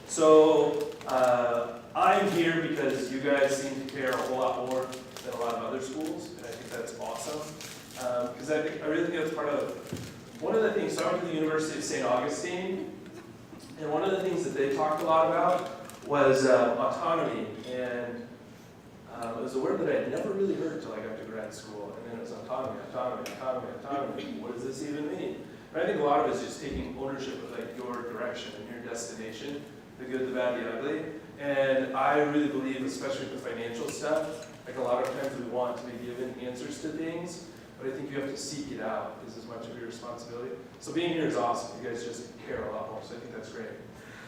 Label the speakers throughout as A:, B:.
A: So I'm here because you guys seem to care a whole lot more than a lot of other schools, and I think that's awesome. Because I really think that's part of one of the things. So I went to the University of St. Augustine, and one of the things that they talked a lot about was autonomy, and it was a word that I had never really heard until I got to grad school, and then it was autonomy. What does this even mean? And I think a lot of it is just taking ownership of like your direction and your destination, the good, the bad, the ugly. And I really believe, especially with the financial stuff, like a lot of times we want to be given answers to things, but I think you have to seek it out is as much of your responsibility. So being here is awesome. You guys just care a lot more, so I think that's great.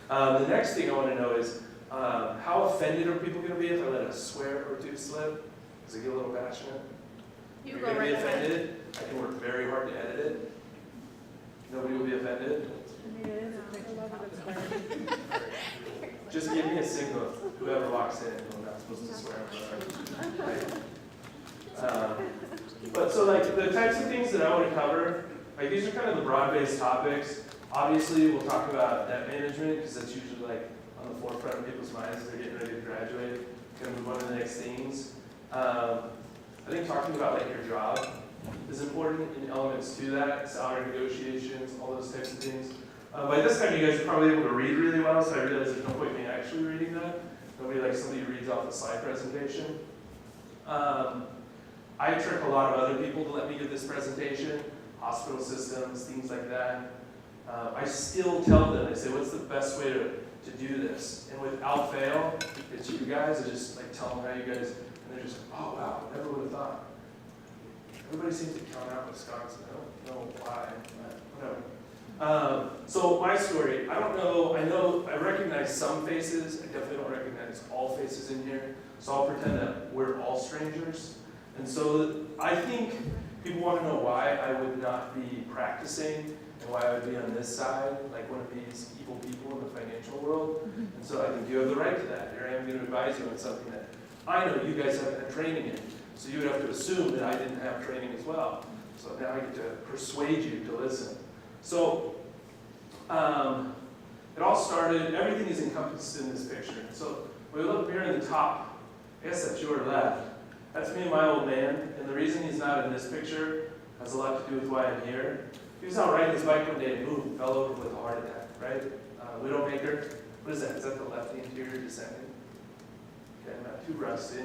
A: The next thing I want to know is, how offended are people going to be if I let a swear or two slip? Does it get a little passionate? You're going to be offended. I can work very hard to edit it. Nobody will be offended. Just give me a signal, whoever walks in, I'm not supposed to swear. But so like the types of things that I want to cover, like these are kind of the broad-based topics. Obviously, we'll talk about debt management because that's usually like on the forefront of people's minds as they're getting ready to graduate. Kind of move on to the next things. I think talking about like your job is important in elements to that, salary negotiations, all those types of things. By this time, you guys are probably able to read really well, so I realize there's no point in me actually reading that. Nobody like somebody who reads off the slide presentation. I trick a lot of other people to let me give this presentation, hospital systems, things like that. I still tell them, I say, what's the best way to do this? And without fail, it's you guys. I just like tell them how you guys, and they're just, oh wow, never would have thought. Everybody seems to count out Wisconsin. I don't know why, but whatever. So my story, I don't know, I recognize some faces. I definitely don't recognize all faces in here. So I'll pretend that we're all strangers. And so I think people want to know why I would not be practicing and why I would be on this side, like one of these evil people in the financial world. And so I think you have the right to that. Here I am going to advise you on something that I know you guys haven't had training in. So you would have to assume that I didn't have training as well. So now I get to persuade you to listen. So it all started, everything is encompassed in this picture. So when we look here in the top, I guess that's your left. That's me and my old man. And the reason he's not in this picture has a lot to do with why I'm here. He was out riding his bike one day and boom, fell over with a heart attack, right? Widowmaker. What is that? Is that the left anterior descending? Okay, I'm not too rusty.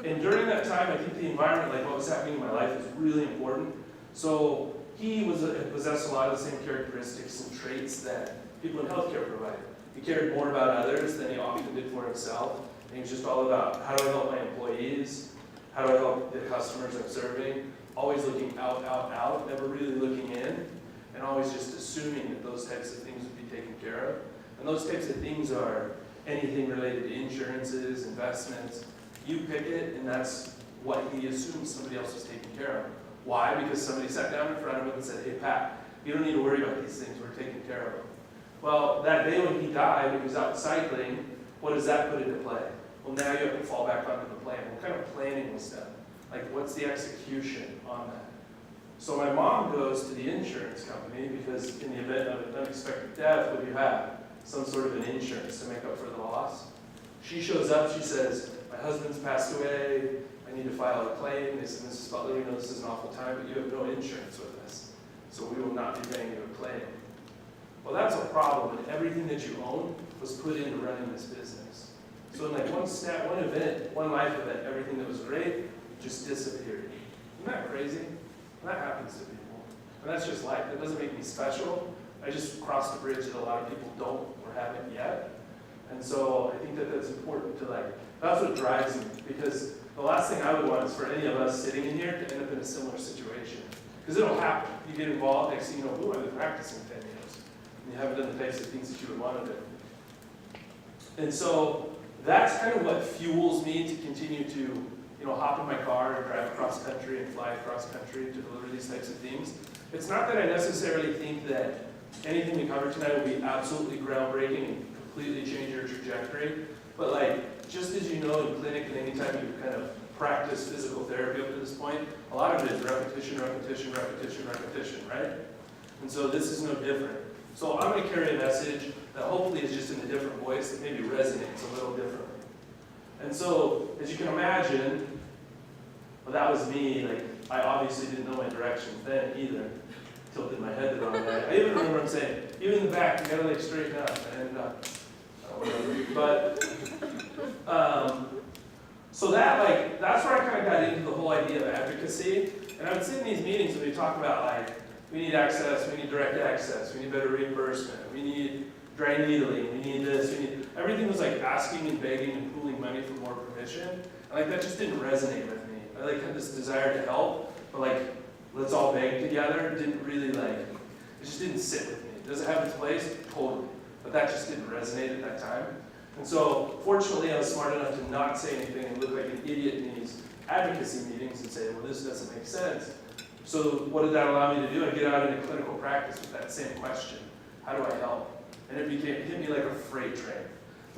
A: And during that time, I think the environment, like what was happening in my life, was really important. So he possessed a lot of the same characteristics and traits that people in healthcare provide. He cared more about others than he often did for himself. And he was just all about, how do I help my employees? How do I help the customers I'm serving? Always looking out, never really looking in, and always just assuming that those types of things would be taken care of. And those types of things are anything related to insurances, investments. You pick it, and that's what he assumes somebody else is taking care of. Why? Because somebody sat down in front of him and said, hey, Pat, you don't need to worry about these things. We're taking care of them. Well, that day when he died, he was out cycling. What does that put into play? Well, now you have to fall back onto the plan. What kind of planning was done? Like, what's the execution on that? So my mom goes to the insurance company because in the event of an unexpected death, what do you have? Some sort of an insurance to make up for the loss. She shows up, she says, my husband's passed away, I need to file a claim. They said, Mrs. Butler, you know this is an awful time, but you have no insurance with us, so we will not be paying you a claim. Well, that's a problem, and everything that you own was put into running this business. So in like one event, one life event, everything that was great just disappeared. Isn't that crazy? And that happens to people. And that's just life. That doesn't make me special. I just crossed a bridge that a lot of people don't or haven't yet. And so I think that that's important to like, that's what drives me. Because the last thing I would want is for any of us sitting in here to end up in a similar situation. Because it'll happen. You get involved, next thing you know, ooh, I've been practicing 10 years. And you haven't done the types of things that you would want to do. And so that's kind of what fuels me to continue to hop in my car and drive across country and fly across country to deliver these types of things. It's not that I necessarily think that anything we cover tonight will be absolutely groundbreaking and completely change your trajectory, but like, just as you know in clinic and anytime you've kind of practiced physical therapy up to this point, a lot of it is repetition, repetition, repetition, repetition, right? And so this is no different. So I'm going to carry a message that hopefully is just an voice that maybe resonates a little differently. And so, as you can imagine, well, that was me. Like, I obviously didn't know my directions then either. Tilted my head the wrong way. I even remember him saying, even in the back, you gotta like straighten up. I ended up, but so that's where I kind of got into the whole idea of advocacy. And I would sit in these meetings and we talk about like, we need access, we need direct access, we need better reimbursement, we need dry needling, we need this, we need, everything was like asking and begging and pooling money for more permission. And like that just didn't resonate with me. I like had this desire to help, but like, let's all beg together, didn't really like, it just didn't sit with me. Does it have its place? Totally. But that just didn't resonate at that time. And so, fortunately, I was smart enough to not say anything and look like an idiot in these advocacy meetings and say, well, this doesn't make sense. So what did that allow me to do? I get out into clinical practice with that same question. How do I help? And it hit me like a freight train.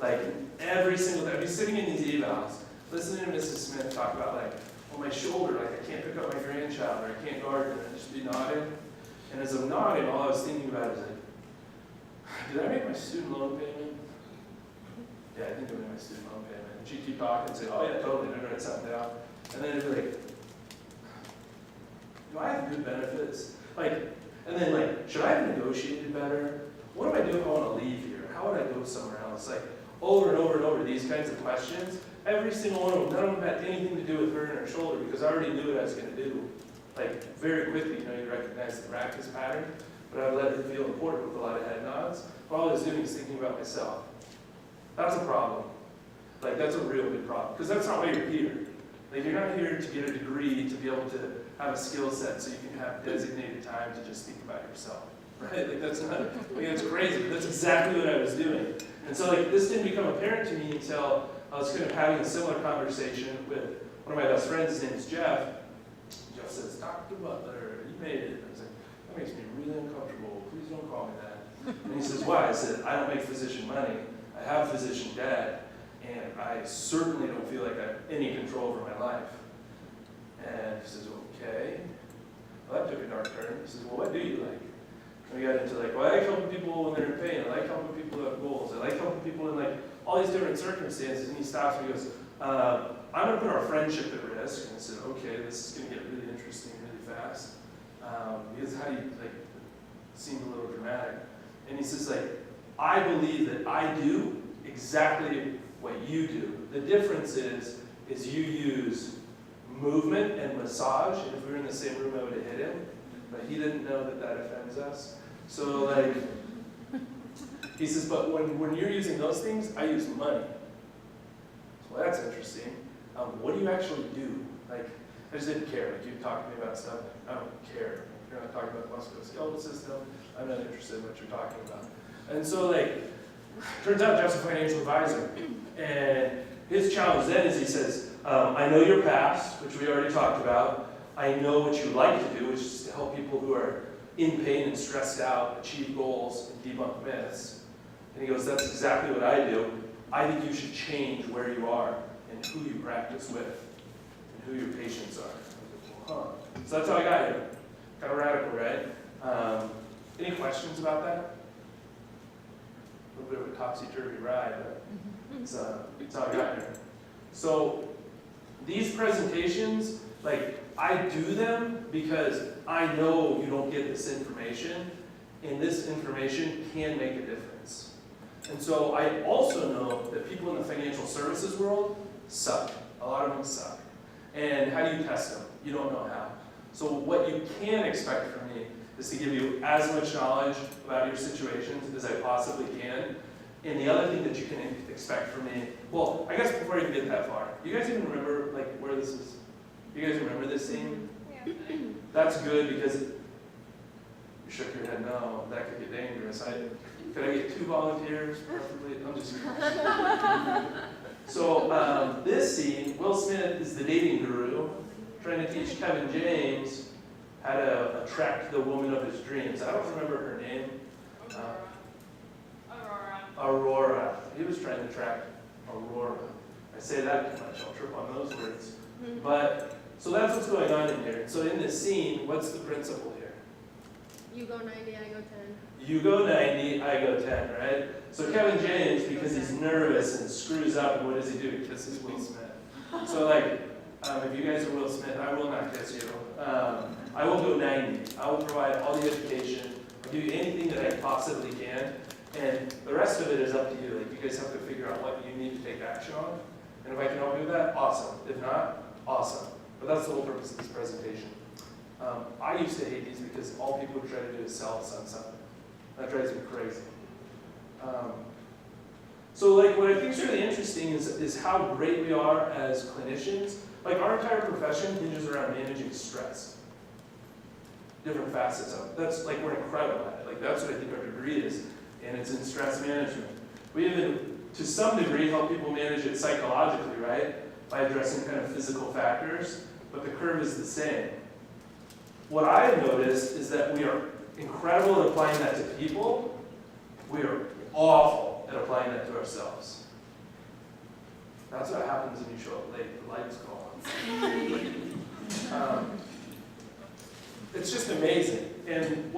A: Like every single day, I'd be sitting in these evals, listening to Mrs. Smith talk about like, well, my shoulder, like I can't pick up my grandchild, or I can't garden, and I'd just be nodding. And as I'm nodding, all I was thinking about is like, did I make my student loan payment? Yeah, I think I made my student loan payment. And she'd keep talking and say, oh yeah, totally, and I'd write something down. And then it'd be like, do I have good benefits? Like, and then like, should I have negotiated better? What do I do if I want to leave here? How would I go somewhere else? Like, over and over and over, these kinds of questions. Every single one of them, none of them had anything to do with her and her shoulder because I already knew what I was going to do. Like, very quickly, you recognize the practice pattern, but I would let her feel important with a lot of head nods. All I was doing is thinking about myself. That's a problem. Like, that's a real big problem, because that's not why you're here. Like, you're not here to get a degree to be able to have a skill set so you can have designated time to just think about yourself, right? Like, that's not, like, that's crazy, but that's exactly what I was doing. And so, like, this didn't become apparent to me until I was kind of having a similar conversation with one of my best friends. His name is Jeff. Jeff says, Dr. Butler, you made it. I was like, that makes me really uncomfortable. Please don't call me that. And he says, why? I said, I don't make physician money. I have physician debt. And I certainly don't feel like I have any control over my life. And he says, okay. Well, that took a dark turn. He says, well, what do you like? And we got into like, well, I like helping people when they're in pain. I like helping people who have goals. I like helping people in like all these different circumstances. And he stops me and goes, I'm going to put our friendship at risk. And I said, okay, this is going to get really interesting really fast. Because how do you, like, seemed a little dramatic. And he says, like, I believe that I do exactly what you do. The difference is you use movement and massage. And if we were in the same room, I would have hit him. But he didn't know that that offends us. So, like, he says, but when you're using those things, I use money. Well, that's interesting. What do you actually do? Like, I just didn't care. Like, you talk to me about stuff, I don't care. You're not talking about the musculoskeletal system. I'm not interested in what you're talking about. And so, like, turns out Jeff's a financial advisor. And his challenge then is he says, I know your past, which we already talked about. I know what you like to do, which is to help people who are in pain and stressed out achieve goals and debunk myths. And he goes, that's exactly what I do. I think you should change where you are and who you practice with and who your patients are. Huh. So that's how I got here. Kind of radical, right? Any questions about that? A little bit of a topsy-turvy ride, but it's how I got here. So these presentations, like, I do them because I know you don't get this information, and this information can make a difference. And so I also know that people in the financial services world suck. A lot of them suck. And how do you test them? You don't know how. So what you can expect from me is to give you as much knowledge about your situations as I possibly can. And the other thing that you can expect from me, well, I guess before you get that far, you guys even remember like where this is? You guys remember this scene? Yeah. That's good because you shook your head no, that could get dangerous. Could I get 2 volunteers, preferably? I'm just kidding. So this scene, Will Smith is the dating guru trying to teach Kevin James how to attract the woman of his dreams. I don't remember her name. Aurora. He was trying to attract Aurora. I say that too much, I'll trip on those words. But, so that's what's going on in here. So in this scene, what's the principle here?
B: You go 90, I go 10.
A: You go 90, I go 10, right? So Kevin James, because he's nervous and screws up, and what does he do? He kisses Will Smith. So like, if you guys are Will Smith, I will not kiss you. I will go 90. I will provide all the education. I'll do anything that I possibly can. And the rest of it is up to you. Like, you guys have to figure out what you need to take action on. And if I can help you with that, awesome. If not, awesome. But that's the whole purpose of this presentation. I used to hate these because all people try to do is sell us on something. That drives me crazy. So like, what I think is really interesting is how great we are as clinicians. Like, our entire profession hinges around managing stress. Different facets of it. That's like, we're incredible at it. Like, that's what I think our degree is, and it's in stress management. We even, to some degree, help people manage it psychologically, right? By addressing kind of physical factors, but the curve is the same. What I have noticed is that we are incredible at applying that to people. We are awful at applying that to ourselves. That's what happens when you show up late. The lights go on. It's just amazing. And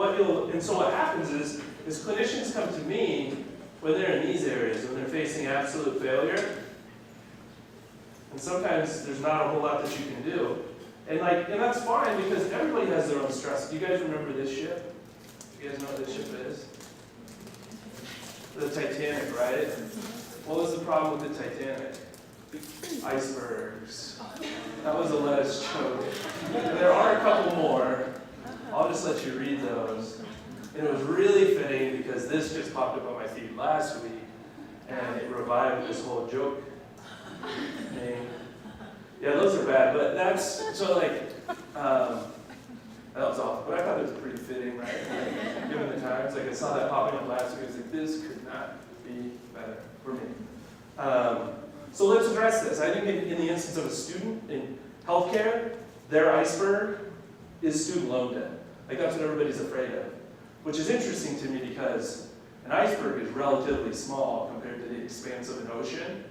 A: so what happens is clinicians come to me when they're in these areas, when they're facing absolute failure. And sometimes there's not a whole lot that you can do. And that's fine, because everybody has their own stress. Do you guys remember this ship? You guys know what this ship is? The Titanic, right? What was the problem with the Titanic? Icebergs. That was a lettuce joke. And there are a couple more. I'll just let you read those. And it was really fitting because this just popped up on my feed last week, and it revived this whole joke thing. Yeah, those are bad, but that's, so like, that was awful. But I thought it was pretty fitting, right? Like, given the times, like I saw that popping up last week, I was like, this could not be better for me. So let's address this. I think in the instance of a student in healthcare, their iceberg is student loan debt. Like, that's what everybody's afraid of. Which is interesting to me because an iceberg is relatively small compared to the expanse of an ocean.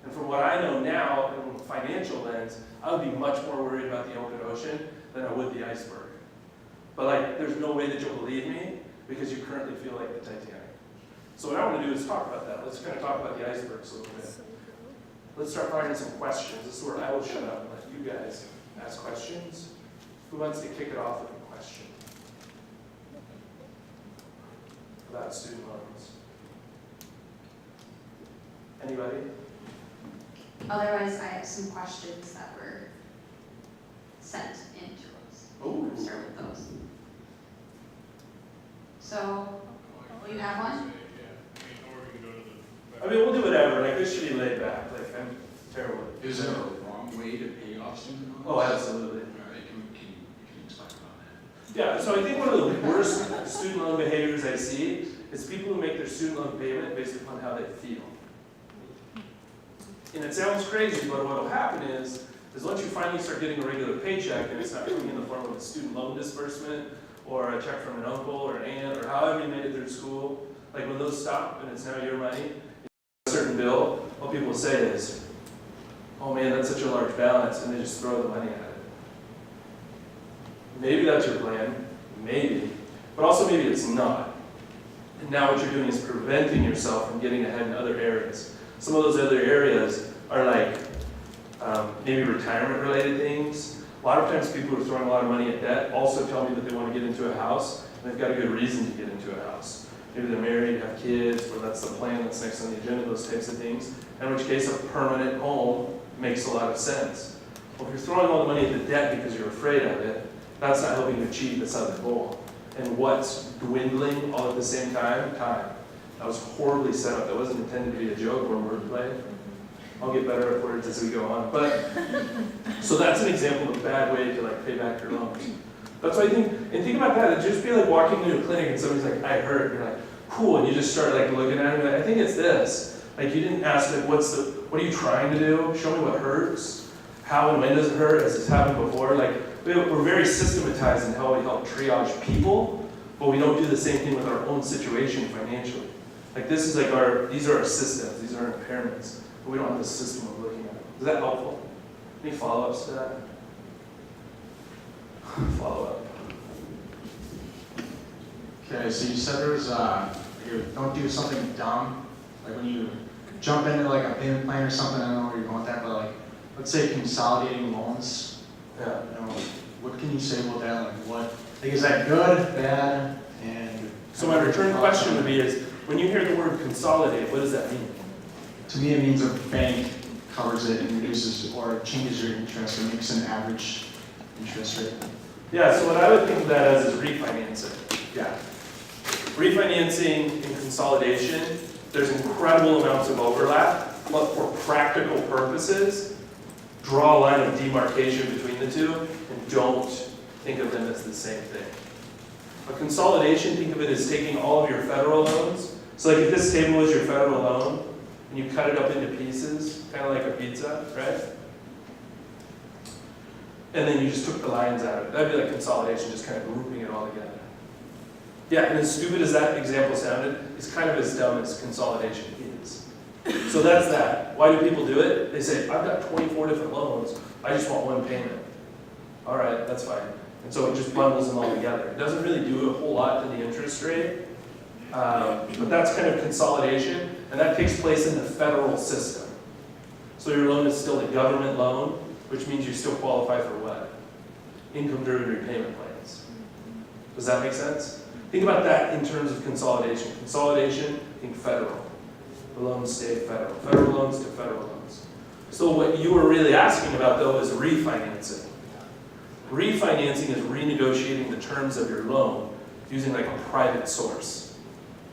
A: And from what I know now, in a financial lens, I would be much more worried about the open ocean than I would the iceberg. But like, there's no way that you'll believe me because you currently feel like the Titanic. So what I want to do is talk about that. Let's kind of talk about the icebergs a little bit. Let's start finding some questions. This is where I will shut up and let you guys ask questions. Who wants to kick it off with a question about student loans? Anybody?
C: Otherwise, I have some questions that were sent in to us.
A: Oh.
C: We'll start with those. So, you have one?
A: I mean, we'll do whatever. Like, this should be laid back. Like, I'm terrible.
D: Is there a wrong way to pay off student loans?
A: Oh, absolutely.
D: All right, can you explain about that?
A: Yeah, so I think one of the worst student loan behaviors I see is people who make their student loan payment based upon how they feel. And it sounds crazy, but what will happen is once you finally start getting a regular paycheck and it's not coming in the form of a student loan disbursement or a check from an uncle or an aunt or however you made it through school, like when those stop and it's now your money, a certain bill, what people will say is, oh man, that's such a large balance, and they just throw the money at it. Maybe that's your plan, maybe, but also maybe it's not. And now what you're doing is preventing yourself from getting ahead in other areas. Some of those other areas are like maybe retirement-related things. A lot of times people who are throwing a lot of money at debt also tell me that they want to get into a house, and they've got a good reason to get into a house. Maybe they're married, have kids, or that's the plan that's next on the agenda, those types of things. In which case, a permanent home makes a lot of sense. Well, if you're throwing all the money at the debt because you're afraid of it, that's not helping you achieve this other goal. And what's dwindling all at the same time? Time. That was horribly set up. That wasn't intended to be a joke or wordplay. I'll get better at words as we go on. But so that's an example of a bad way to like pay back your loans. That's why I think, and think about that. It'd just be like walking into a clinic and somebody's like, I hurt. You're like, cool, and you just start like looking at it and like, I think it's this. Like you didn't ask like, what are you trying to do? Show me what hurts. How and when does it hurt? Has this happened before? Like we're very systematized in how we help triage people, but we don't do the same thing with our own situation financially. Like this is like these are our systems, these are our impairments, but we don't have the system of looking at them. Is that helpful? Any follow-ups to that? Follow-up.
B: Okay, so you said there's, you don't do something dumb, like when you jump into like a payment plan or something, I don't know where you're going with that, but like, let's say consolidating loans,
A: Yeah.
B: you know, what can you say about that? Like what, like is that good, bad, and?
A: So my return question would be is, when you hear the word consolidate, what does that mean?
B: To me, it means a bank covers it and reduces or changes your interest or makes an average interest rate.
A: Yeah, so what I would think of that as is refinancing.
B: Yeah.
A: Refinancing and consolidation, there's incredible amounts of overlap, but for practical purposes, draw a line of demarcation between the two and don't think of them as the same thing. A consolidation, think of it as taking all of your federal loans. So like if this table was your federal loan, and you cut it up into pieces, kind of like a pizza, right? And then you just took the lines out of it. That'd be like consolidation, just kind of grouping it all together. Yeah, and as stupid as that example sounded, it's kind of as dumb as consolidation is. So that's that. Why do people do it? They say, I've got 24 different loans, I just want one payment. All right, that's fine. And so it just bundles them all together. It doesn't really do a whole lot to the interest rate, but that's kind of consolidation, and that takes place in the federal system. So your loan is still a government loan, which means you still qualify for what? Income-driven repayment plans. Does that make sense? Think about that in terms of consolidation. Consolidation, think federal. The loans stay federal. Federal loans to federal loans. So what you were really asking about, though, is refinancing. Refinancing is renegotiating the terms of your loan using like a private source,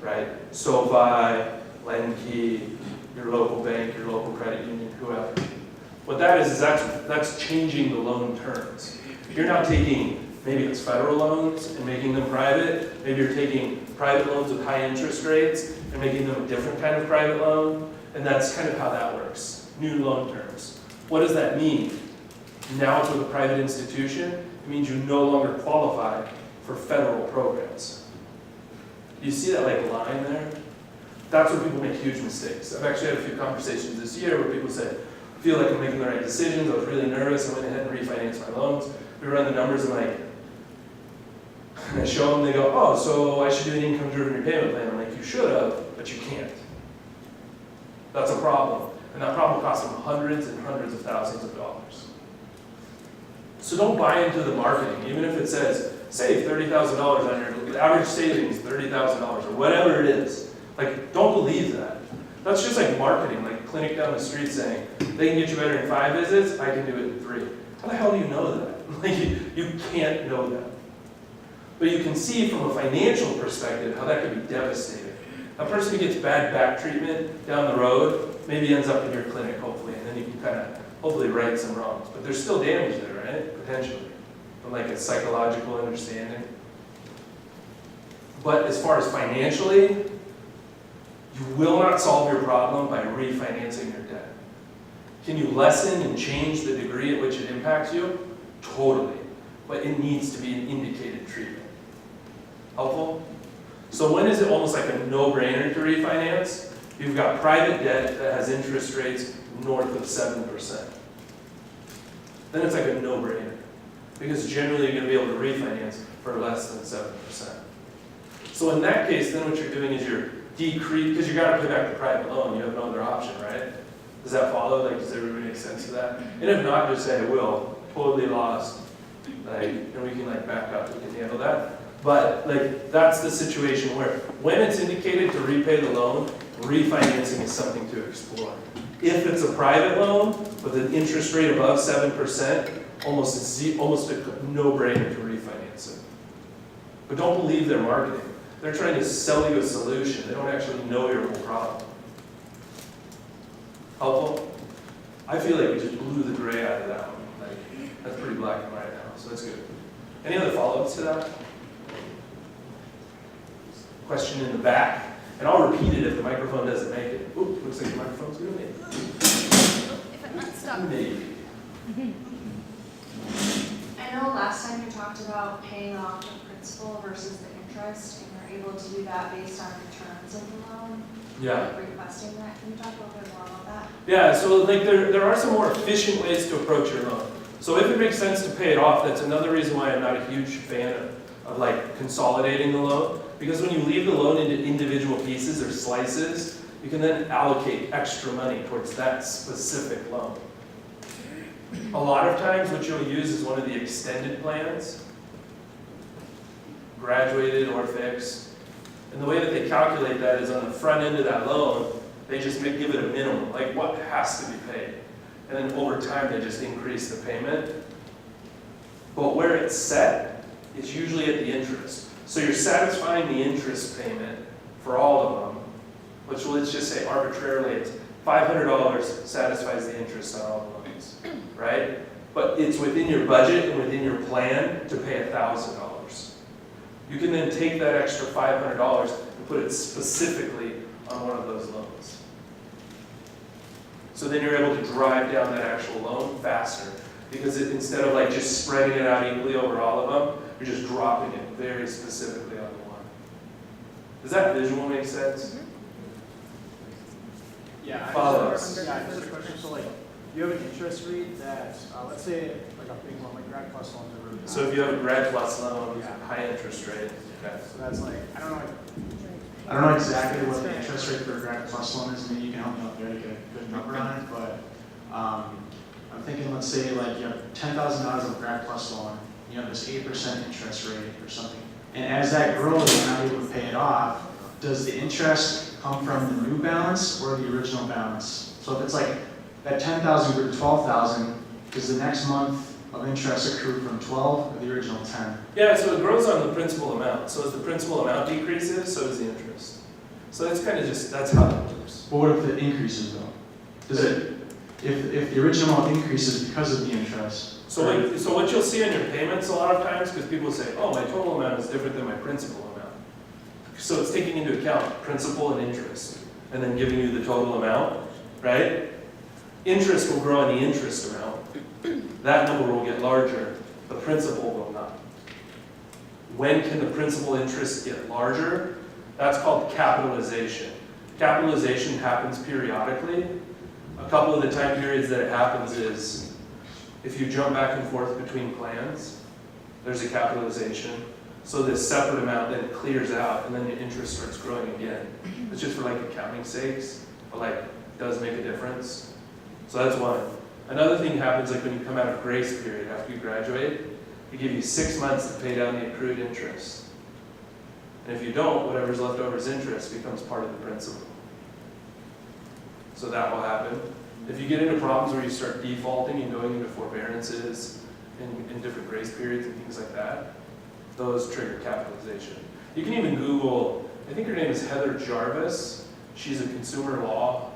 A: right? SoFi, LendKey, your local bank, your local credit union, whoever. What that is that's changing the loan terms. You're now taking, maybe it's federal loans and making them private. Maybe you're taking private loans with high interest rates and making them a different kind of private loan. And that's kind of how that works. New loan terms. What does that mean? Now it's with a private institution. It means you no longer qualify for federal programs. You see that like line there? That's where people make huge mistakes. I've actually had a few conversations this year where people say, I feel like I'm making the right decisions. I was really nervous. I went ahead and refinanced my loans. We run the numbers and I show them, they go, oh, so I should do an income-driven repayment plan. I'm like, you should have, but you can't. That's a problem. And that problem costs them hundreds and hundreds of thousands of dollars. So don't buy into the marketing, even if it says, save $30,000 on your average savings, $30,000 or whatever it is. Like, don't believe that. That's just like marketing, like a clinic down the street saying, they can get you better in 5 visits, I can do it in 3. How the hell do you know that? Like, you can't know that. But you can see from a financial perspective how that could be devastating. A person who gets bad back treatment down the road maybe ends up in your clinic, hopefully, and then you can kind of hopefully right some wrongs. But there's still damage there, right? Potentially. From like a psychological understanding. But as far as financially, you will not solve your problem by refinancing your debt. Can you lessen and change the degree at which it impacts you? Totally. But it needs to be an indicated treatment. Helpful? So when is it almost like a no-brainer to refinance? You've got private debt that has interest rates north of 7%. Then it's like a no-brainer. Because generally you're going to be able to refinance for less than 7%. So in that case, then what you're doing is you're decreasing, because you got to pay back the private loan, you have no other option, right? Does that follow? Like, does everybody make sense of that? And if not, just say, I will. Totally lost. Like, and we can like back up, we can handle that. But like, that's the situation where when it's indicated to repay the loan, refinancing is something to explore. If it's a private loan with an interest rate above 7%, almost a no-brainer to refinance it. But don't believe their marketing. They're trying to sell you a solution. They don't actually know your whole problem. Helpful? I feel like we just blew the gray out of that one. Like, that's pretty black and white now, so that's good. Any other follow-ups to that? Question in the back, and I'll repeat it if the microphone doesn't make it. Oop, looks like the microphone's gonna make it.
C: If it lets stop.
A: Maybe.
E: I know last time you talked about paying off the principal versus the interest, and you're able to do that based on the terms of the loan.
A: Yeah.
E: Like requesting that. Can you talk a little bit more about that?
A: Yeah, so like there are some more efficient ways to approach your loan. So if it makes sense to pay it off, that's another reason why I'm not a huge fan of like consolidating the loan. Because when you leave the loan into individual pieces or slices, you can then allocate extra money towards that specific loan. A lot of times what you'll use is one of the extended plans, graduated or fixed. And the way that they calculate that is on the front end of that loan, they just give it a minimum, like what has to be paid. And then over time, they just increase the payment. But where it's set, it's usually at the interest. So you're satisfying the interest payment for all of them, which let's just say arbitrarily, it's $500 satisfies the interest on all the loans, right? But it's within your budget and within your plan to pay $1,000. You can then take that extra $500 and put it specifically on one of those loans. So then you're able to drive down that actual loan faster, because instead of like just spreading it out equally over all of them, you're just dropping it very specifically on the one. Does that visual make sense?
F: Yeah,
A: Follows.
F: I have a question. So like, you have an interest rate that, let's say like a big loan, like Grad Plus loans are really high.
A: So if you have a grad plus loan,
F: Yeah.
A: high interest rate, okay.
F: So that's like, I don't know, like,
B: I don't know exactly what the interest rate for a Grad Plus loan is, maybe you can help me out there to get a good number on it, but I'm thinking, let's say like you have $10,000 of Grad Plus loan, you have this 8% interest rate or something, and as that grows, you're not able to pay it off, does the interest come from the new balance or the original balance? So if it's like that 10,000 grew to 12,000, does the next month of interest accrue from 12 or the original 10?
A: Yeah, so it grows on the principal amount. So as the principal amount decreases, so does the interest. So that's kind of just, that's how it works.
B: But what if it increases though? Does it, if the original amount increases because of the interest?
A: So what you'll see on your payments a lot of times, because people say, oh, my total amount is different than my principal amount. So it's taking into account principal and interest, and then giving you the total amount, right? Interest will grow on the interest amount. That number will get larger, the principal will not. When can the principal interest get larger? That's called capitalization. Capitalization happens periodically. A couple of the time periods that it happens is if you jump back and forth between plans, there's a capitalization. So this separate amount then clears out, and then your interest starts growing again. It's just for like accounting sakes, but like does make a difference. So that's one. Another thing happens like when you come out of grace period after you graduate, they give you 6 months to pay down the accrued interest. And if you don't, whatever's left over as interest becomes part of the principal. So that will happen. If you get into problems where you start defaulting and going into forbearances in different grace periods and things like that, those trigger capitalization. You can even Google, I think her name is Heather Jarvis. She's a consumer law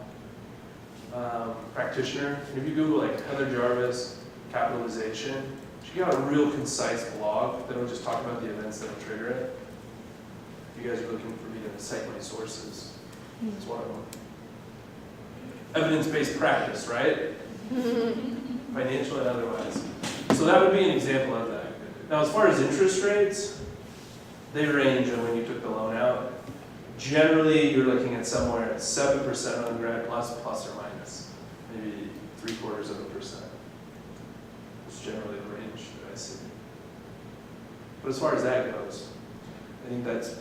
A: practitioner. And if you Google like Heather Jarvis capitalization, she got a real concise blog that'll just talk about the events that'll trigger it. If you guys are looking for me to cite my sources, that's one of them. Evidence-based practice, right? Financial and otherwise. So that would be an example of that. Now, as far as interest rates, they range on when you took the loan out. Generally, you're looking at somewhere at 7% on Grad Plus, plus or minus, maybe 0.75%. That's generally the range that I see. But as far as that goes, I think that's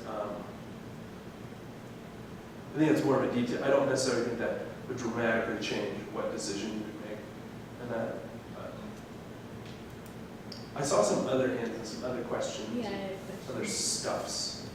A: more of a detail. I don't necessarily think that would dramatically change what decision you would make in that. I saw some other hands and some other questions,
G: Yeah,
A: other stuffs.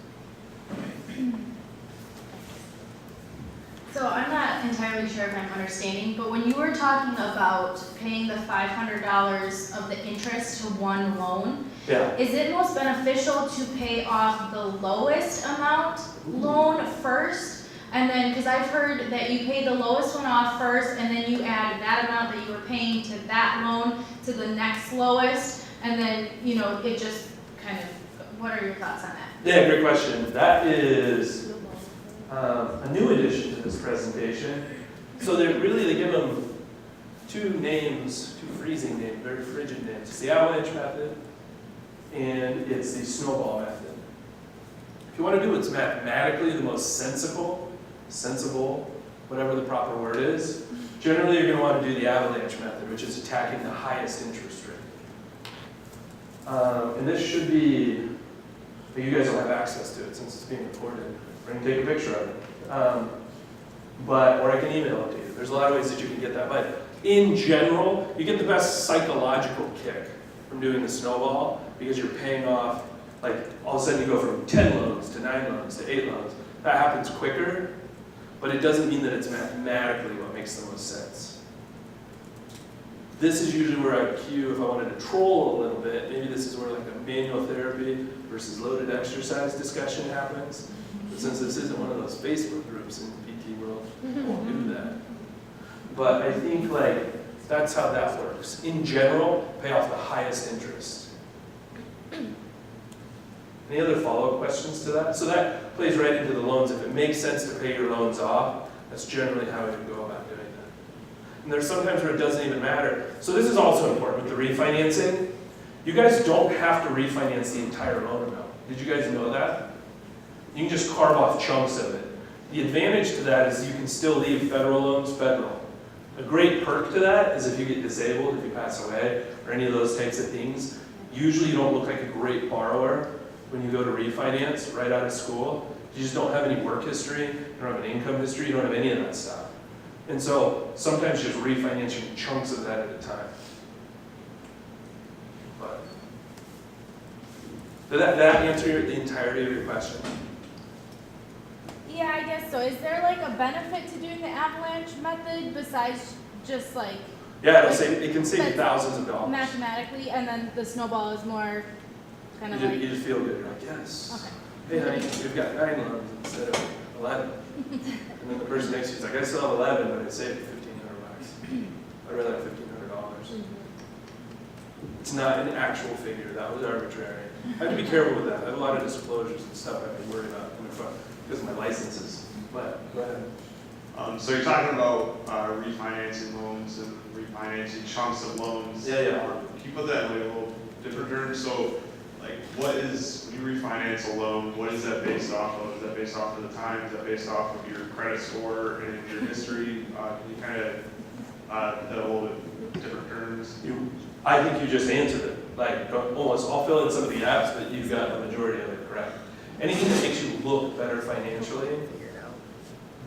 G: so I'm not entirely sure if I'm understanding, but when you were talking about paying the $500 of the interest to one loan,
A: Yeah.
G: is it most beneficial to pay off the lowest amount loan first? And then, because I've heard that you pay the lowest one off first, and then you add that amount that you were paying to that loan to the next lowest, and then, you know, it just kind of, what are your thoughts on that?
A: Yeah, great question. That is a new addition to this presentation. So they give them two names, two freezing names, very frigid names. It's the avalanche method, and it's the snowball method. If you want to do what's mathematically the most sensible, whatever the proper word is, generally you're going to want to do the avalanche method, which is attacking the highest interest rate. And this should be But you guys don't have access to it since it's being recorded. Or I can take a picture of it. Or I can email it to you. There's a lot of ways that you can get that. But in general, you get the best psychological kick from doing the snowball because you're paying off, like all of a sudden you go from 10 loans to 9 loans to 8 loans. That happens quicker, but it doesn't mean that it's mathematically what makes the most sense. This is usually where I cue if I wanted to troll a little bit. Maybe this is where like a manual therapy versus loaded exercise discussion happens. But since this isn't one of those Facebook groups in the PT world, I won't do that. But I think like that's how that works. In general, pay off the highest interest. Any other follow-up questions to that? So that plays right into the loans. If it makes sense to pay your loans off, that's generally how we would go about doing that. And there's sometimes where it doesn't even matter. So this is also important with the refinancing. You guys don't have to refinance the entire loan amount. Did you guys know that? You can just carve off chunks of it. The advantage to that is you can still leave federal loans federal. A great perk to that is if you get disabled, if you pass away, or any of those types of things, usually you don't look like a great borrower when you go to refinance right out of school. You just don't have any work history, you don't have an income history, you don't have any of that stuff. And so sometimes just refinancing chunks of that at a time. But did that answer the entirety of your question?
G: Yeah, I guess so. Is there like a benefit to doing the avalanche method besides just like
A: Yeah, it can save you thousands of dollars.
G: mathematically, and then the snowball is more kind of like,
A: You just feel good. You're like, yes.
G: okay.
A: Hey, honey, we've got 9 loans instead of 11. And then the person next to you is like, I still have 11, but I saved $1,500. I'd rather have $1,500. It's not an actual figure. That was arbitrary. I have to be careful with that. I have a lot of disclosures and stuff I have to worry about because of my licenses. But go ahead.
H: So you're talking about refinancing loans and refinancing chunks of loans.
A: Yeah.
H: Can you put that in like a little different terms? So, like, what is, when you refinance a loan, what is that based off of? Is that based off of the time? Is that based off of your credit score and your history? Can you kind of put that a little bit different terms?
A: I think you just answered it. Like, almost, I'll fill in some of the gaps, but you've got the majority of it correct. Anything that makes you look better financially,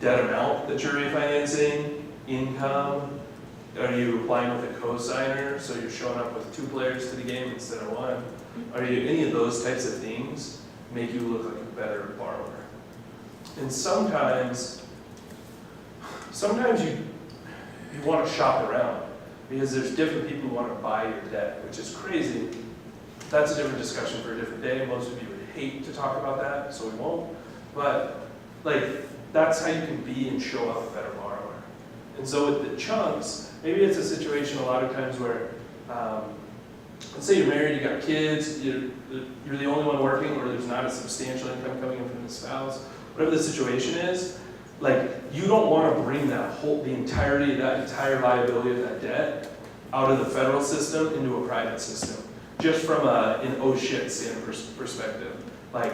A: debt amount that you're refinancing, income, are you applying with a co-signer, so you're showing up with 2 players to the game instead of 1? Are you, any of those types of things make you look like a better borrower? And sometimes you want to shop around because there's different people who want to buy your debt, which is crazy. That's a different discussion for a different day. Most of you would hate to talk about that, so we won't. But like, that's how you can be and show up a better borrower. And so with the chunks, maybe it's a situation a lot of times where, let's say you're married, you got kids, you're the only one working, or there's not a substantial income coming in from the spouse. Whatever the situation is, like, you don't want to bring the entirety of that entire liability of that debt out of the federal system into a private system. Just from an oh shit perspective. Like,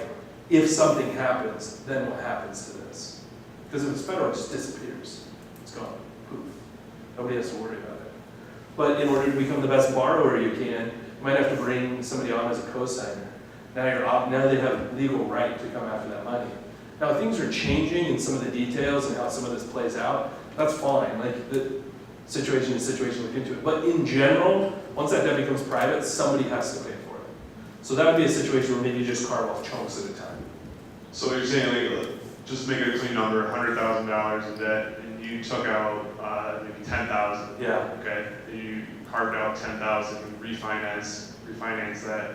A: if something happens, then what happens to this? Because if it's federal, it just disappears. It's gone. Poof. Nobody has to worry about it. But in order to become the best borrower you can, you might have to bring somebody on as a co-signer. Now they have legal right to come after that money. Now things are changing in some of the details and how some of this plays out. That's fine. Like, the situation to situation, look into it. But in general, once that debt becomes private, somebody has to pay for it. So that would be a situation where maybe you just carve off chunks at a time.
H: So you're saying, like, just make it a clean number, $100,000 in debt, and you took out maybe $10,000.
A: Yeah.
H: Okay. You carved out $10,000, refinance that.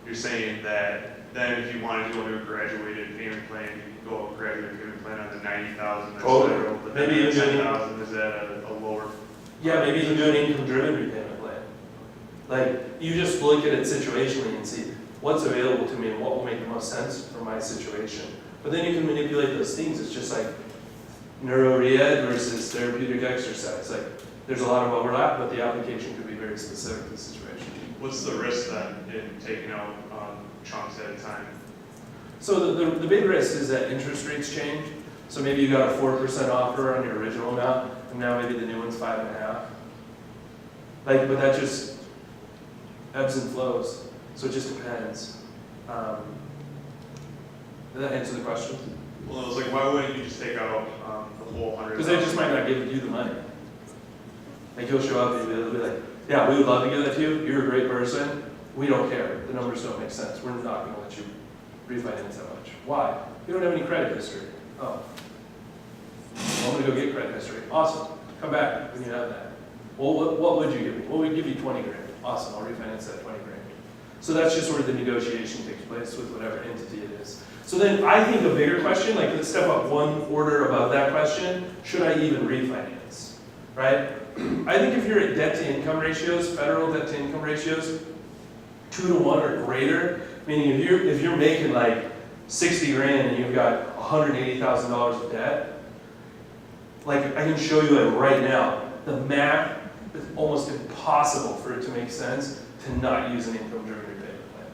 H: You're saying that then if you wanted to go into a graduated payment plan, you can go a graduated payment plan on the $90,000.
A: Totally.
H: But
A: Maybe
H: then
A: even
H: $10,000 is at a lower.
A: Yeah, maybe even do an income-driven repayment plan. Like, you just look at it situationally and see what's available to me and what will make the most sense for my situation. But then you can manipulate those things. It's just like neuro-rehab versus therapeutic exercise. Like, there's a lot of overlap, but the application could be very specific to the situation.
H: What's the risk then in taking out chunks at a time?
A: So the big risk is that interest rates change. So maybe you got a 4% offer on your original amount, and now maybe the new one's 5.5. Like, but that just ebbs and flows. So it just depends. Did that answer the question?
H: Well, I was like, why wouldn't you just take out, the whole 100,000?
A: Because they just might not give you the money. Like he'll show up and he'll be like, yeah, we would love to give that to you, you're a great person, we don't care, the numbers don't make sense, we're not gonna let you refinance that much. Why? You don't have any credit history. Oh. Well, I'm gonna go get credit history. Awesome, come back when you have that. Well, what would you give me? Well, we'd give you 20 grand. Awesome, I'll refinance that 20 grand. So that's just where the negotiation takes place with whatever entity it is. So then I think a bigger question, like let's step up one order above that question, should I even refinance, right? I think if you're at debt to income ratios, federal debt to income ratios, 2 to 1 or greater, meaning if you're making like 60 grand and you've got $180,000 of debt, like I can show you like right now, the math is almost impossible for it to make sense to not use an income driven repayment plan.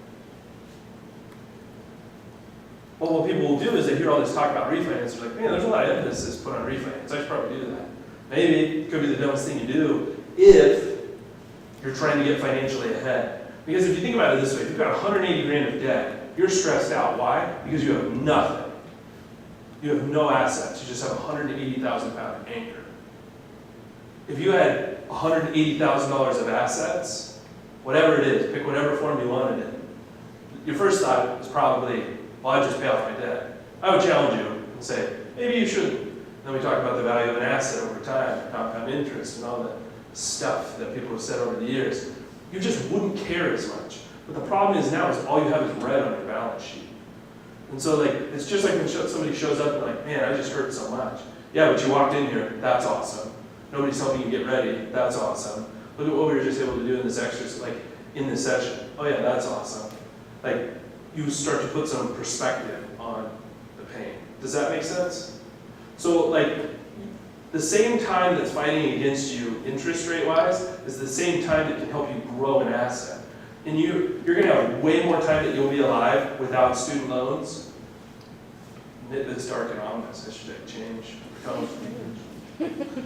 A: Well, what people will do is they hear all this talk about refinance, they're like, man, there's a lot of emphasis put on refinance, I should probably do that. Maybe it could be the dumbest thing you do if you're trying to get financially ahead. Because if you think about it this way, if you've got 180 grand of debt, you're stressed out. Why? Because you have nothing. You have no assets. You just have a 180,000 pound anchor. If you had $180,000 of assets, whatever it is, pick whatever form you wanted it, your first thought is probably, well, I just pay off my debt. I would challenge you and say, maybe you shouldn't. Then we talk about the value of an asset over time, compound interest, and all the stuff that people have said over the years. You just wouldn't care as much. But the problem is now is all you have is red on your balance sheet. And so like, it's just like when somebody shows up and like, man, I just hurt so much. Yeah, but you walked in here, that's awesome. Nobody's helping you get ready, that's awesome. Look at what we were just able to do in this exercise, like in this session. Oh yeah, that's awesome. Like, you start to put some perspective on the pain. Does that make sense? So like, the same time that's fighting against you interest rate wise is the same time that can help you grow an asset. And you're gonna have way more time that you'll be alive without student loans. It's dark and ominous, I should change tone.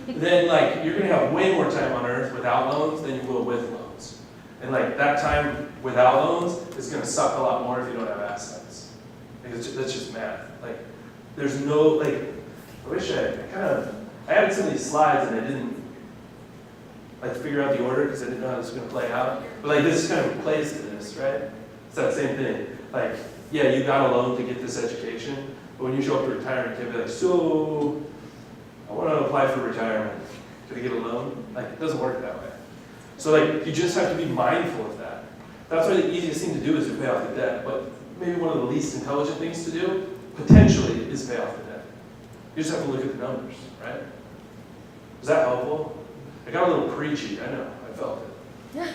A: Then like, you're gonna have way more time on earth without loans than you will with loans. And like, that time without loans is gonna suck a lot more if you don't have assets. Because that's just math. Like, there's no, like, I wish I had some of these slides and I didn't like figure out the order because I didn't know how this was going to play out. But like this kind of plays to this, right? It's that same thing. Like, yeah, you got a loan to get this education, but when you show up to retirement, you can be like, so I want to apply for retirement. Can I get a loan? Like, it doesn't work that way. So like, you just have to be mindful of that. That's why the easiest thing to do is to pay off the debt. But maybe one of the least intelligent things to do, potentially, is pay off the debt. You just have to look at the numbers, right? Is that helpful? I got a little preachy, I know, I felt it.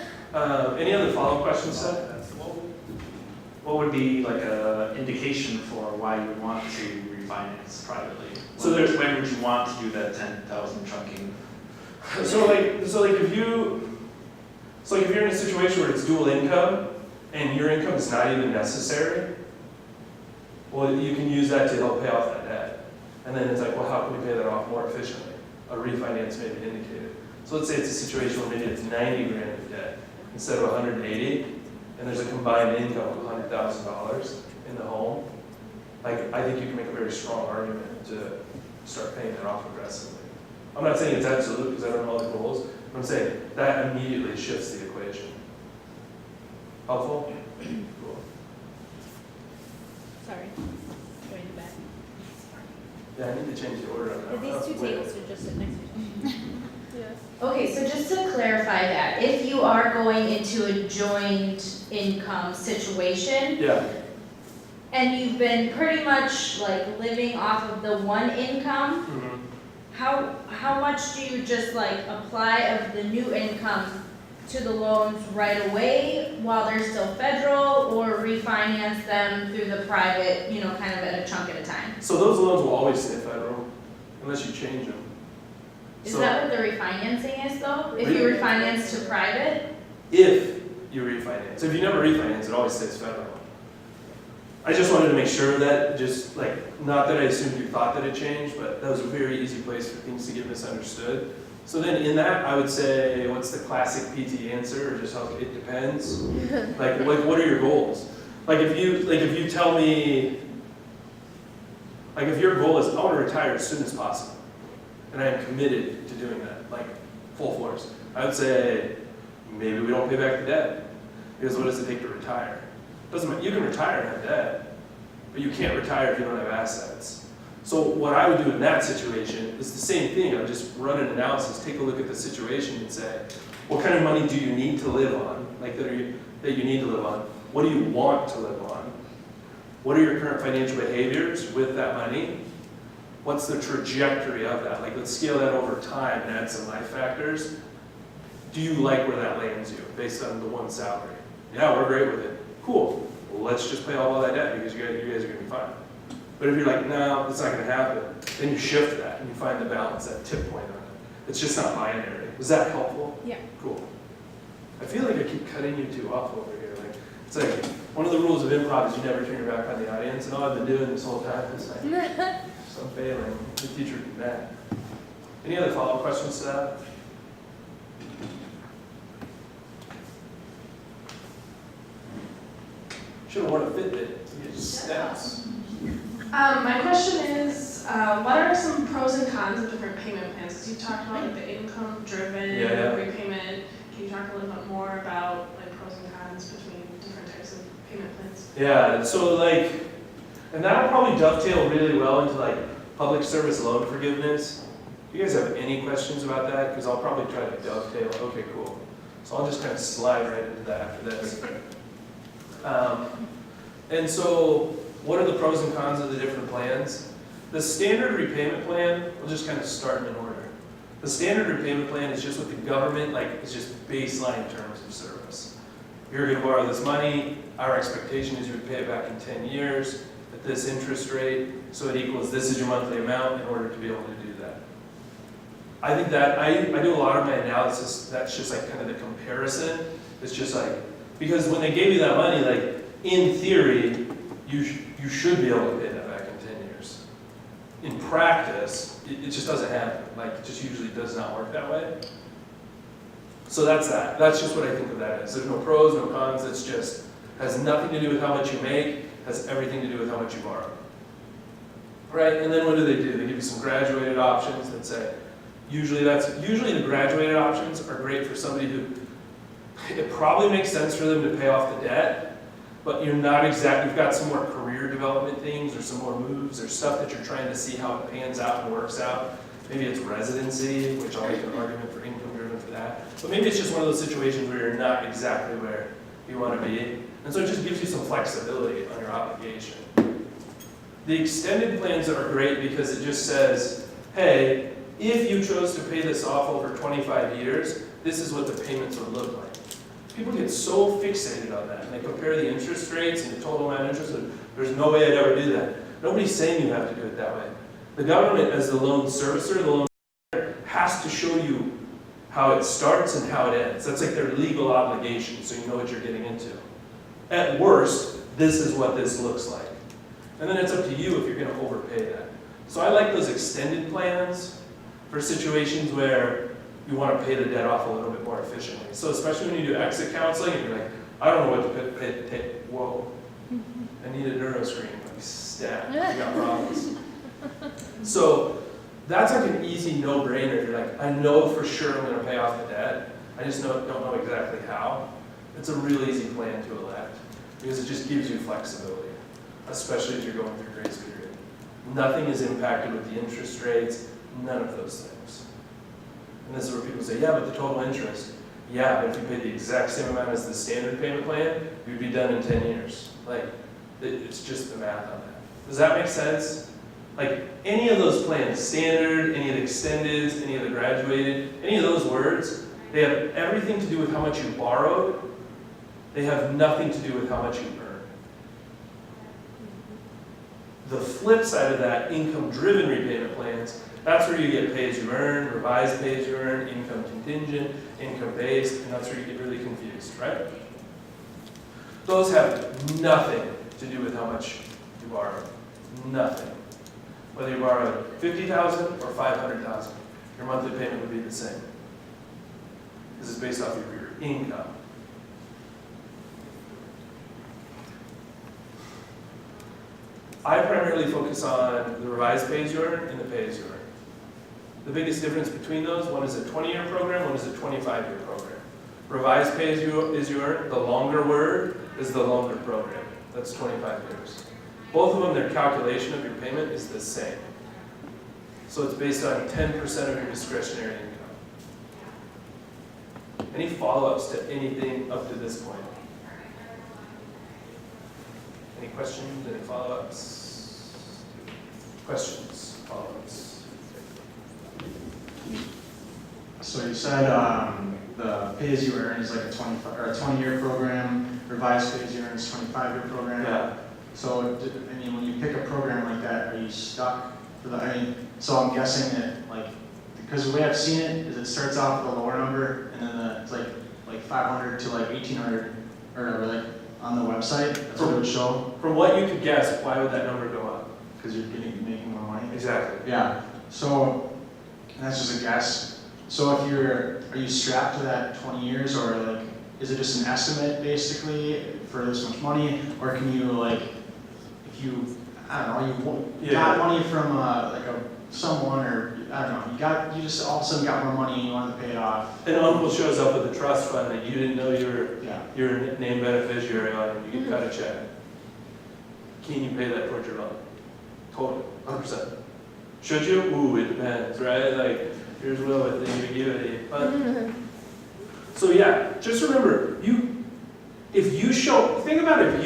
A: Any other follow-up questions, Seth?
I: What would be like a indication for why you would want to refinance privately?
A: So
I: when would you want to do that 10,000 chunking?
A: So if you're in a situation where it's dual income and your income is not even necessary, well, you can use that to help pay off that debt. And then it's like, well, how can we pay that off more efficiently? A refinance may be indicated. So let's say it's a situation where maybe it's 90 grand of debt instead of 180, and there's a combined income of $100,000 in the home. Like, I think you can make a very strong argument to start paying that off aggressively. I'm not saying it's absolute because I don't know all the goals, but I'm saying that immediately shifts the equation. Helpful? Cool.
G: Sorry, going to bed.
A: Yeah, I need to change the order on that.
G: These two tables should just sit next to each other.
J: Okay, so just to clarify that, if you are going into a joint income situation
A: Yeah,
J: and you've been pretty much like living off of the one income, how much do you just like apply of the new income to the loans right away while they're still federal, or refinance them through the private, you know, kind of at a chunk at a time?
A: so those loans will always stay federal unless you change them.
J: Is
A: So-
J: that what the refinancing is though? If you refinance to private?
A: If you refinance. If you never refinance, it always stays federal. I just wanted to make sure that, just like, not that I assumed you thought that it changed, but that was a very easy place for things to get misunderstood. So then in that, I would say, what's the classic PT answer, or just how it depends? Like what are your goals? Like if you tell me, Like if your goal is, I want to retire as soon as possible, and I am committed to doing that, like full force, I would say, maybe we don't pay back the debt. Because what does it take to retire? Doesn't matter, you can retire and have debt, but you can't retire if you don't have assets. So what I would do in that situation is the same thing. I would just run an analysis, take a look at the situation and say, what kind of money do you need to live on? Like that you need to live on? What do you want to live on? What are your current financial behaviors with that money? What's the trajectory of that? Like let's scale that over time and add some life factors. Do you like where that lands you based on the one salary? Yeah, we're great with it. Cool. Well, let's just pay all that debt because you guys are gonna be fine. But if you're like, no, it's not gonna happen, then you shift that and you find the balance, that tip point on it. It's just not binary. Was that helpful?
G: Yeah.
A: Cool. I feel like I keep cutting you two off over here. Like, it's like, one of the rules of improv is you never turn your back on the audience, and all I've been doing this whole time is like, so I'm failing. The teacher would be mad. Any other follow-up questions to that? Should have worn a Fitbit to get steps.
K: My question is, what are some pros and cons of different payment plans? Because you talked about like the income-driven
A: Yeah.
K: repayment. Can you talk a little bit more about like pros and cons between different types of payment plans?
A: Yeah, so like, and that'll probably dovetail really well into like public service loan forgiveness. Do you guys have any questions about that? Because I'll probably try to dovetail. Okay, cool. So I'll just kind of slide right into that after this. And so, what are the pros and cons of the different plans? The standard repayment plan, we'll just kind of start in order. The standard repayment plan is just what the government, like, it's just baseline terms of service. You're going to borrow this money, our expectation is you would pay it back in 10 years at this interest rate, so it equals this is your monthly amount in order to be able to do that. I think that, I do a lot of my analysis, that's just like kind of the comparison. It's just like, because when they gave you that money, like, in theory, you should be able to pay that back in 10 years. In practice, it just doesn't happen. Like, it just usually does not work that way. So that's that. That's just what I think of that as. There's no pros, no cons. It's just, has nothing to do with how much you make, has everything to do with how much you borrow. Right? And then what do? They give you some graduated options that say, usually the graduated options are great for somebody who, it probably makes sense for them to pay off the debt, but you're not exactly, you've got some more career development things or some more moves or stuff that you're trying to see how it pans out and works out. Maybe it's residency, which I'll make an argument for income driven for that. But maybe it's just one of those situations where you're not exactly where you want to be. And so it just gives you some flexibility on your obligation. The extended plans are great because it just says, hey, if you chose to pay this off over 25 years, this is what the payments would look like. People get so fixated on that, and they compare the interest rates and the total amount of interest, and there's no way I'd ever do that. Nobody's saying you have to do it that way. The government, as the loan servicer, the loan has to show you how it starts and how it ends. That's like their legal obligation, so you know what you're getting into. At worst, this is what this looks like. And then it's up to you if you're going to overpay that. So I like those extended plans for situations where you want to pay the debt off a little bit more efficiently. So especially when you do exit counseling and you're like, I don't know what to pay. Whoa, I need a neuro screen. Like, stat, you got problems. So that's like an easy no-brainer. You're like, I know for sure I'm going to pay off the debt. I just don't know exactly how. It's a real easy plan to elect because it just gives you flexibility, especially if you're going through grace period. Nothing is impacted with the interest rates, none of those things. And this is where people say, yeah, but the total interest. Yeah, but if you paid the exact same amount as the standard payment plan, you'd be done in 10 years. Like, it's just the math on that. Does that make sense? Like, any of those plans, standard, any of the extended, any of the graduated, any of those words, they have everything to do with how much you borrowed. They have nothing to do with how much you earn. The flip side of that, income-driven repayment plans, that's where you get pay-as-you-earn, revised pay-as-you-earn, income contingent, income-based, and that's where you get really confused, right? Those have nothing to do with how much you borrow. Nothing. Whether you borrow $50,000 or $500,000, your monthly payment would be the same. This is based off of your income. I primarily focus on the revised pay-as-you-earn and the pay-as-you-earn. The biggest difference between those, one is a 20-year program, one is a 25-year program. Revised pay-as-you-earn, the longer word is the longer program. That's 25 years. Both of them, their calculation of your payment is the same. So it's based on 10% of your discretionary income. Any follow-ups to anything up to this point? Any questions, any follow-ups? Questions, follow-ups?
B: So you said the pay-as-you-earn is like a 20-year program, revised pay-as-you-earn is 25-year program.
A: Yeah.
B: So, I mean, when you pick a program like that, are you stuck for the, so I'm guessing that, like, because the way I've seen it is it starts off with a lower number, and then it's like 500 to like 1,800, or whatever, like, on the website, that's what it would show.
A: From what you could guess, why would that number go up?
B: Because you're making more money.
A: Exactly.
B: Yeah, so, and that's just a guess. So if are you strapped to that 20 years, or like, is it just an estimate basically for this much money, or can you like, if you, I don't know, you got money from someone, or I don't know, you just all of a sudden got more money and you wanted to pay it off.
A: An uncle shows up with a trust fund that you didn't know you're
B: Yeah.
A: named beneficiary on, and you get cut a check. Can you pay that towards your loan? Totally, 100%. Should you? Ooh, it depends, right? Like, here's Will with the ambiguity. But so yeah, just remember, if you think about if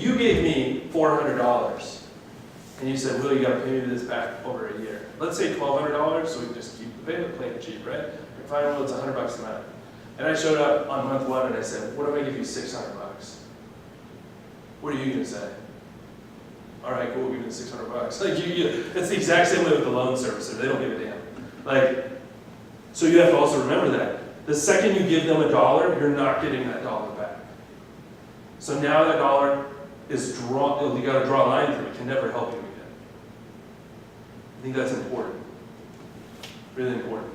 A: you gave me $400 and you said, Will, you got to pay me this back over a year. Let's say $1,200, so we can just keep the payment plan cheap, right? You're fine, well, it's $100 a month. And I showed up on month one and I said, what if I give you $600? What are you gonna say? All right, cool, we'll give you $600. Like it's the exact same way with the loan servicer. They don't give a damn. Like, so you have to also remember that. The second you give them $1, you're not getting that $1 back. So now that $1 is drawn, you gotta draw a line through it, can never help you again. I think that's important. Really important.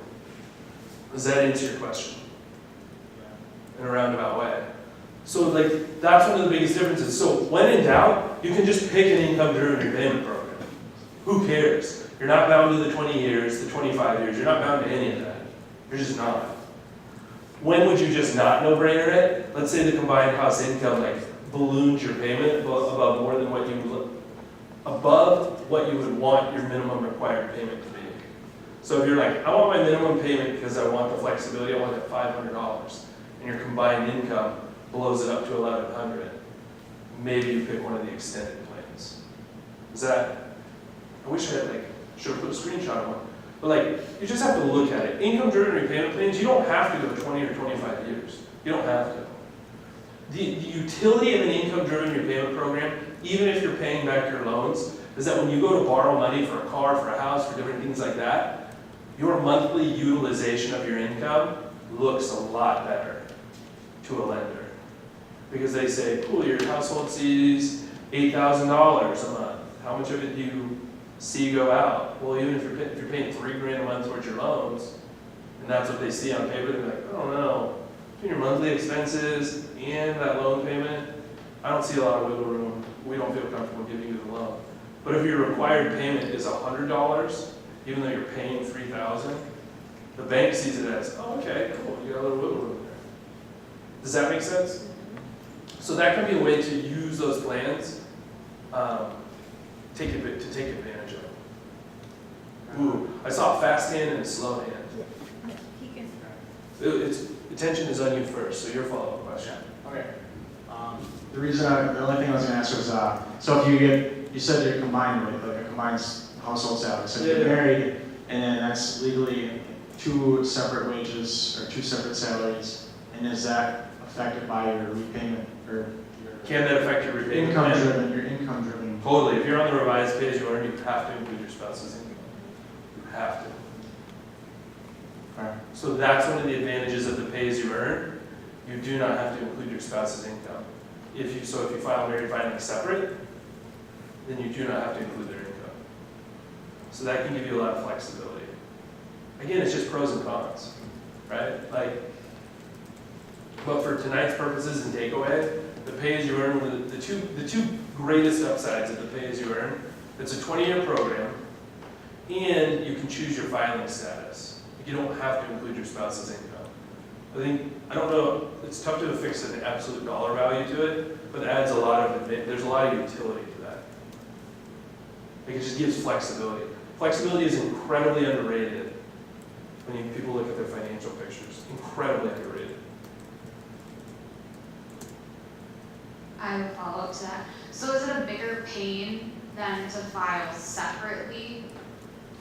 A: Does that answer your question? In a roundabout way. So like, that's one of the biggest differences. So when in doubt, you can just pick an income-driven repayment program. Who cares? You're not bound to the 20 years, the 25 years. You're not bound to any of that. You're just not. When would you just not no-brainer it? Let's say the combined house income like balloons your payment above more than what you would want your minimum required payment to be. So if you're like, I want my minimum payment because I want the flexibility, I want that $500, and your combined income blows it up to $1,100, maybe you pick one of the extended plans. Is that? I wish I had should have put a screenshot of one. But you just have to look at it. Income-driven repayment plans, you don't have to go 20 or 25 years. You don't have to. The utility of an income-driven repayment program, even if you're paying back your loans, is that when you go to borrow money for a car, for a house, for different things like that, your monthly utilization of your income looks a lot better to a lender. Because they say, cool, your household sees $8,000 a month. How much of it do you see go out? Well, even if you're paying $3,000 a month towards your loans, and that's what they see on paper, they're like, oh no, between your monthly expenses and that loan payment, I don't see a lot of wiggle room. We don't feel comfortable giving you the loan. But if your required payment is $100, even though you're paying $3,000, the bank sees it as, oh, okay, cool, you got a little wiggle room there. Does that make sense? So that can be a way to use those plans, take advantage of. Ooh, I saw a fast hand and a slow hand. Attention is on you first, so your follow-up question.
B: Okay. The only thing I was gonna ask was, so if you said you're combined with, like a combined household salary, so if you're married, and then that's legally 2 separate wages, or 2 separate salaries, and is that affected by your repayment, or your?
A: Can that affect your repayment?
B: Your income driven.
A: Totally. If you're on the revised pay-as-you-earn, you have to include your spouse's income. You have to.
B: Okay.
A: So that's one of the advantages of the pay-as-you-earn. You do not have to include your spouse's income. If you file married filing separate, then you do not have to include their income. So that can give you a lot of flexibility. Again, it's just pros and cons, right? But for tonight's purposes and takeaway, the pay-as-you-earn, the two greatest upsides of the pay as you earn. It's a 20-year program, and you can choose your filing status. You don't have to include your spouse's income. I don't know, it's tough to fix an absolute dollar value to it, but it adds there's a lot of utility to that. Like, it just gives flexibility. Flexibility is incredibly underrated when people look at their financial pictures. Incredibly underrated.
C: I have a follow-up to that. So is it a bigger pain than to file separately?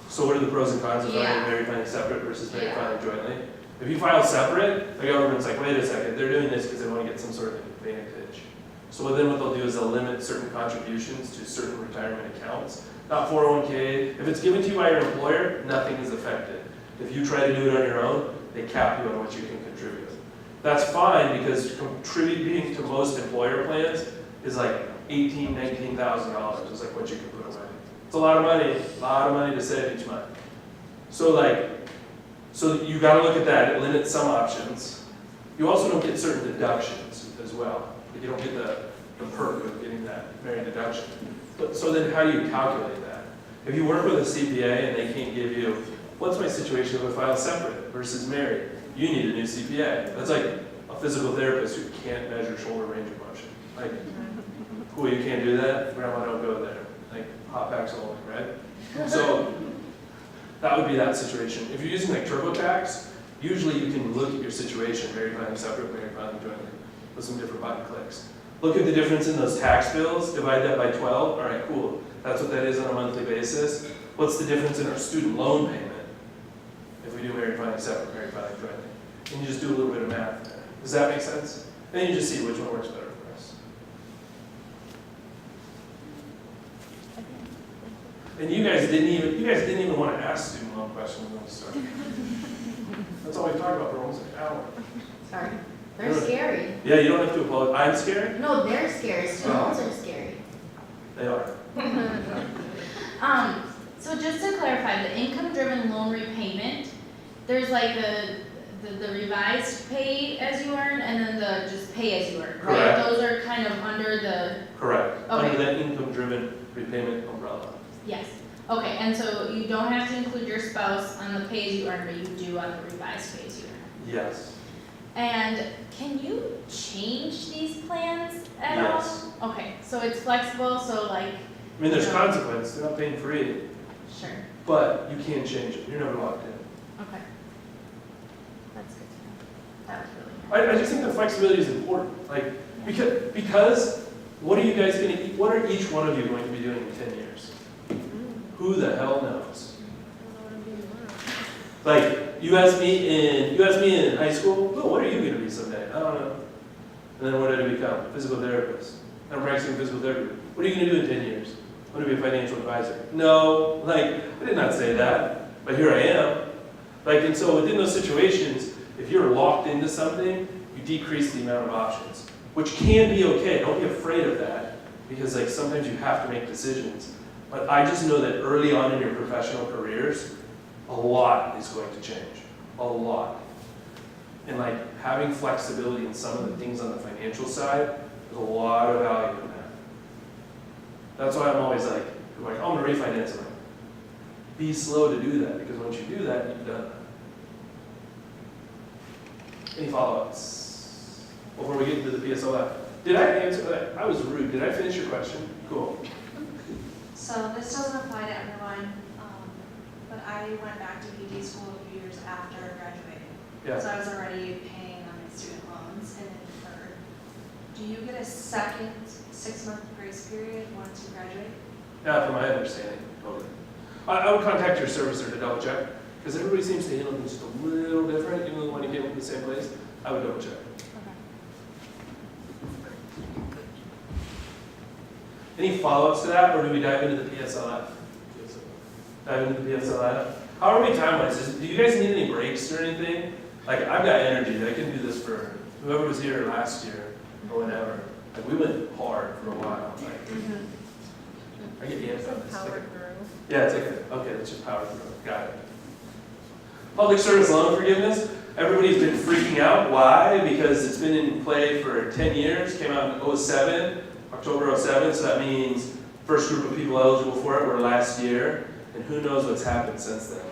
A: So what are the pros and cons of filing married filing separate versus married filing jointly? If you file separate, the government's like, wait a second, they're doing this because they want to get some sort of advantage. So then what they'll do is they'll limit certain contributions to certain retirement accounts. Not 401k. If it's given to you by your employer, nothing is affected. If you try to do it on your own, they cap you on what you can contribute. That's fine because contributing to most employer plans is like $18,000, $19,000 is like what you can put away. It's a lot of money to save each month. So you gotta look at that. It limits some options. You also don't get certain deductions as well. Like, you don't get the perk of getting that married deduction. So then how do you calculate that? If you work with a CPA and they can't give you, what's my situation if I file separate versus married? You need a new CPA. That's like a physical therapist who can't measure shoulder range of motion. Like, cool, you can't do that? Grandma, don't go there. Like, hot packs only, right? So that would be that situation. If you're using like TurboTax, usually you can look at your situation, married filing separate, married filing jointly, with some different button clicks. Look at the difference in those tax bills, divide that by 12, all right, cool. That's what that is on a monthly basis. What's the difference in our student loan payment if we do married filing separate, married filing jointly? And you just do a little bit of math there. Does that make sense? Then you just see which one works better for us. And you guys didn't even want to ask student loan questions when we started. That's all we talked about for almost an hour.
G: Sorry. They're scary.
A: Yeah, you don't have to apologize. I'm scary?
G: No, they're scary. Student loans are scary.
A: They are.
G: So just to clarify, the income-driven loan repayment, there's like the revised pay as you earn and then the just pay as you earn, right?
A: Correct.
G: Those are kind of under the,
A: Correct.
G: Okay.
A: Under that income-driven repayment umbrella.
G: yes. Okay, and so you don't have to include your spouse on the pay as you earn, but you do on the revised pay as you earn.
A: Yes.
G: And can you change these plans at
A: Yes.
G: all? Okay, so it's flexible, so like,
A: I mean, there's consequence. They're not paying free,
G: sure,
A: but you can change it. You're never locked in.
G: okay. That's good to know. That was really nice.
A: I just think the flexibility is important. Like, because what are you guys going to, what are each one of you going to be doing in 10 years? Who the hell knows? Like, you asked me in high school, oh, what are you going to be someday? I don't know. And then what did I become? Physical therapist. I'm practicing physical therapy. What are you going to do in 10 years? I'm going to be a financial advisor. No, like, I did not say that, but here I am. Like, and so within those situations, if you're locked into something, you decrease the amount of options, which can be okay. Don't be afraid of that, because like sometimes you have to make decisions. But I just know that early on in your professional careers, a lot is going to change. A lot. And like having flexibility in some of the things on the financial side, there's a lot of value in that. That's why I'm always like, oh, I'm gonna refinance. I'm like, be slow to do that, because once you do that, you've done that. Any follow-ups before we get into the PSLF? Did I answer that? I was rude. Did I finish your question? Cool.
E: So this doesn't apply to everyone, but I went back to PD school a few years after graduating.
A: Yeah.
E: So I was already paying on my student loans and then deferred. Do you get a second 6-month grace period once you graduate?
A: Yeah, from my understanding, totally. I would contact your servicer to double check, because everybody seems to handle them just a little different, even though when you get them from the same place. I would double check. Any follow-ups to that, or do we dive into the PSLF? Dive into the PSLF? How are we time-wise? Do you guys need any breaks or anything? Like, I've got energy. I can do this for whoever was here last year or whenever. Like, we went hard for a while. Like, I get yanked on this. Yeah, it's okay, let's just power through. Got it. Public service loan forgiveness. Everybody's been freaking out. Why? Because it's been in play for 10 years. Came out in 2007. October 07, so that means first group of people eligible for it were last year, and who knows what's happened since then.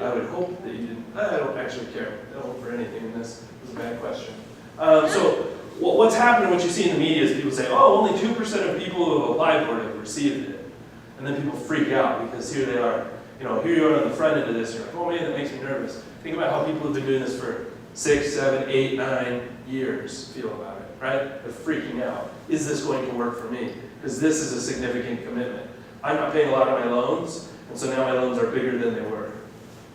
A: I would hope that you didn't, I don't actually care. I don't hope for anything in this. It was a bad question. So what's happened, what you see in the media is people say, oh, only 2% of people who have applied for it have received it. And then people freak out because here they are. You know, here you are on the front end of this, you're like, oh man, that makes me nervous. Think about how people have been doing this for 6, 7, 8, 9 years feel about it, right? They're freaking out. Is this going to work for me? Because this is a significant commitment. I'm not paying a lot of my loans, and so now my loans are bigger than they were.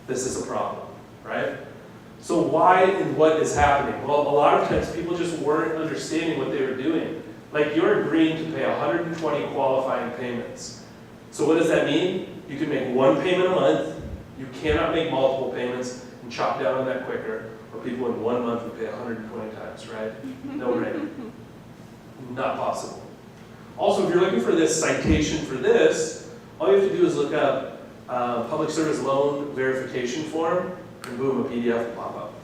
A: This is a problem, right? So why and what is happening? Well, a lot of times people just weren't understanding what they were doing. Like, you're agreeing to pay 120 qualifying payments. So what does that mean? You can make one payment a month, you cannot make multiple payments and chop down on that quicker, or people in 1 month would pay 120 times, right? No brainer. Not possible. Also, if you're looking for this citation for this, all you have to do is look up public service loan verification form, and boom, a PDF will pop up.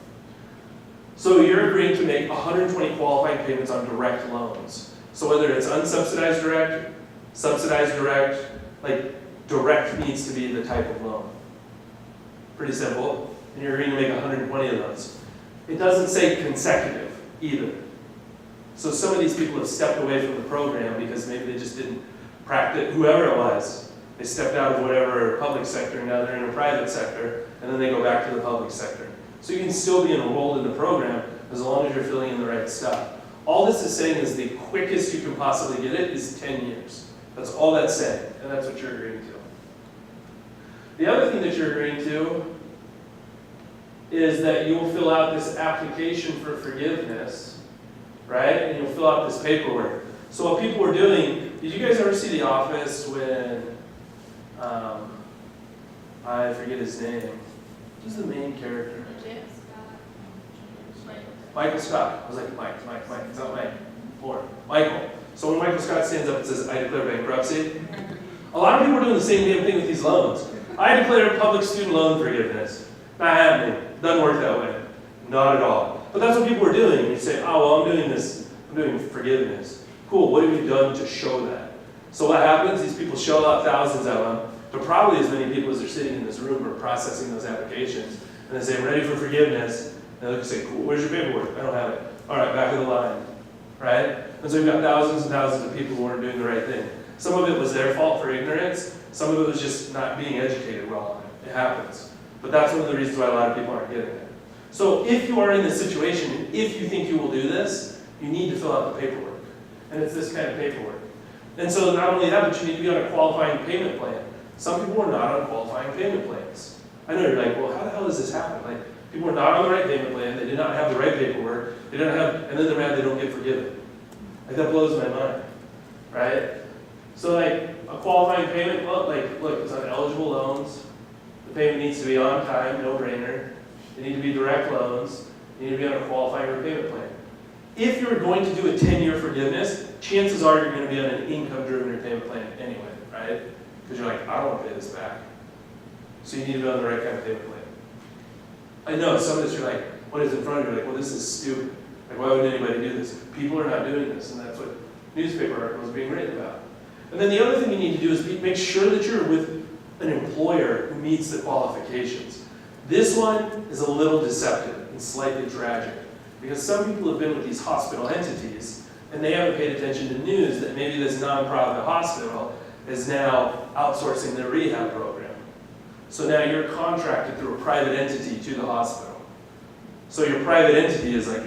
A: So you're agreeing to make 120 qualifying payments on direct loans. So whether it's unsubsidized direct, subsidized direct, like direct needs to be the type of loan. Pretty simple. And you're agreeing to make 120 of those. It doesn't say consecutive either. So some of these people have stepped away from the program because maybe they just didn't practice, whoever it was. They stepped out of whatever public sector, now they're in a private sector, and then they go back to the public sector. So you can still be enrolled in the program as long as you're filling in the right stuff. All this is saying is the quickest you can possibly get it is 10 years. That's all that's saying, and that's what you're agreeing to. The other thing that you're agreeing to is that you will fill out this application for forgiveness, right? And you'll fill out this paperwork. So what people were doing, did you guys ever see The Office when, I forget his name. Who's the main character? Michael Scott. I was like, Mike. It's not Mike. Or Michael. So when Michael Scott stands up and says, I declare bankruptcy, a lot of people are doing the same damn thing with these loans. I declare public student loan forgiveness. Not happening. Doesn't work that way. Not at all. But that's what people are doing. You say, oh, well, I'm doing this. I'm doing forgiveness. Cool. What have you done to show that? So what happens? These people shell out thousands of them. But probably as many people as are sitting in this room are processing those applications. And they say, I'm ready for forgiveness. And they say, cool, where's your paperwork? I don't have it. All right, back of the line. Right? And so we've got thousands and thousands of people who weren't doing the right thing. Some of it was their fault for ignorance. Some of it was just not being educated well on it. It happens. But that's one of the reasons why a lot of people aren't getting it. So if you are in this situation, if you think you will do this, you need to fill out the paperwork. And it's this kind of paperwork. And so not only that, but you need to be on a qualifying payment plan. Some people are not on qualifying payment plans. I know you're like, well, how the hell does this happen? Like, people are not on the right payment plan, they did not have the right paperwork, they don't have, and then they're mad they don't get forgiven. Like, that blows my mind, right? So like, a qualifying payment, well, like, look, it's on eligible loans, the payment needs to be on time, no brainer, they need to be direct loans, you need to be on a qualifying repayment plan. If you're going to do a 10-year forgiveness, chances are you're going to be on an income-driven repayment plan anyway, right? Because you're like, I don't want to pay this back. So you need to be on the right kind of payment plan. I know some of this you're like, what is in front of you? You're like, well, this is stupid. Like, why would anybody do this? People are not doing this, and that's what newspaper articles are being written about. And then the other thing you need to do is make sure that you're with an employer who meets the qualifications. This one is a little deceptive and slightly tragic, because some people have been with these hospital entities, and they haven't paid attention to news that maybe this nonprofit hospital is now outsourcing their rehab program. So now you're contracted through a private entity to the hospital. So your private entity is like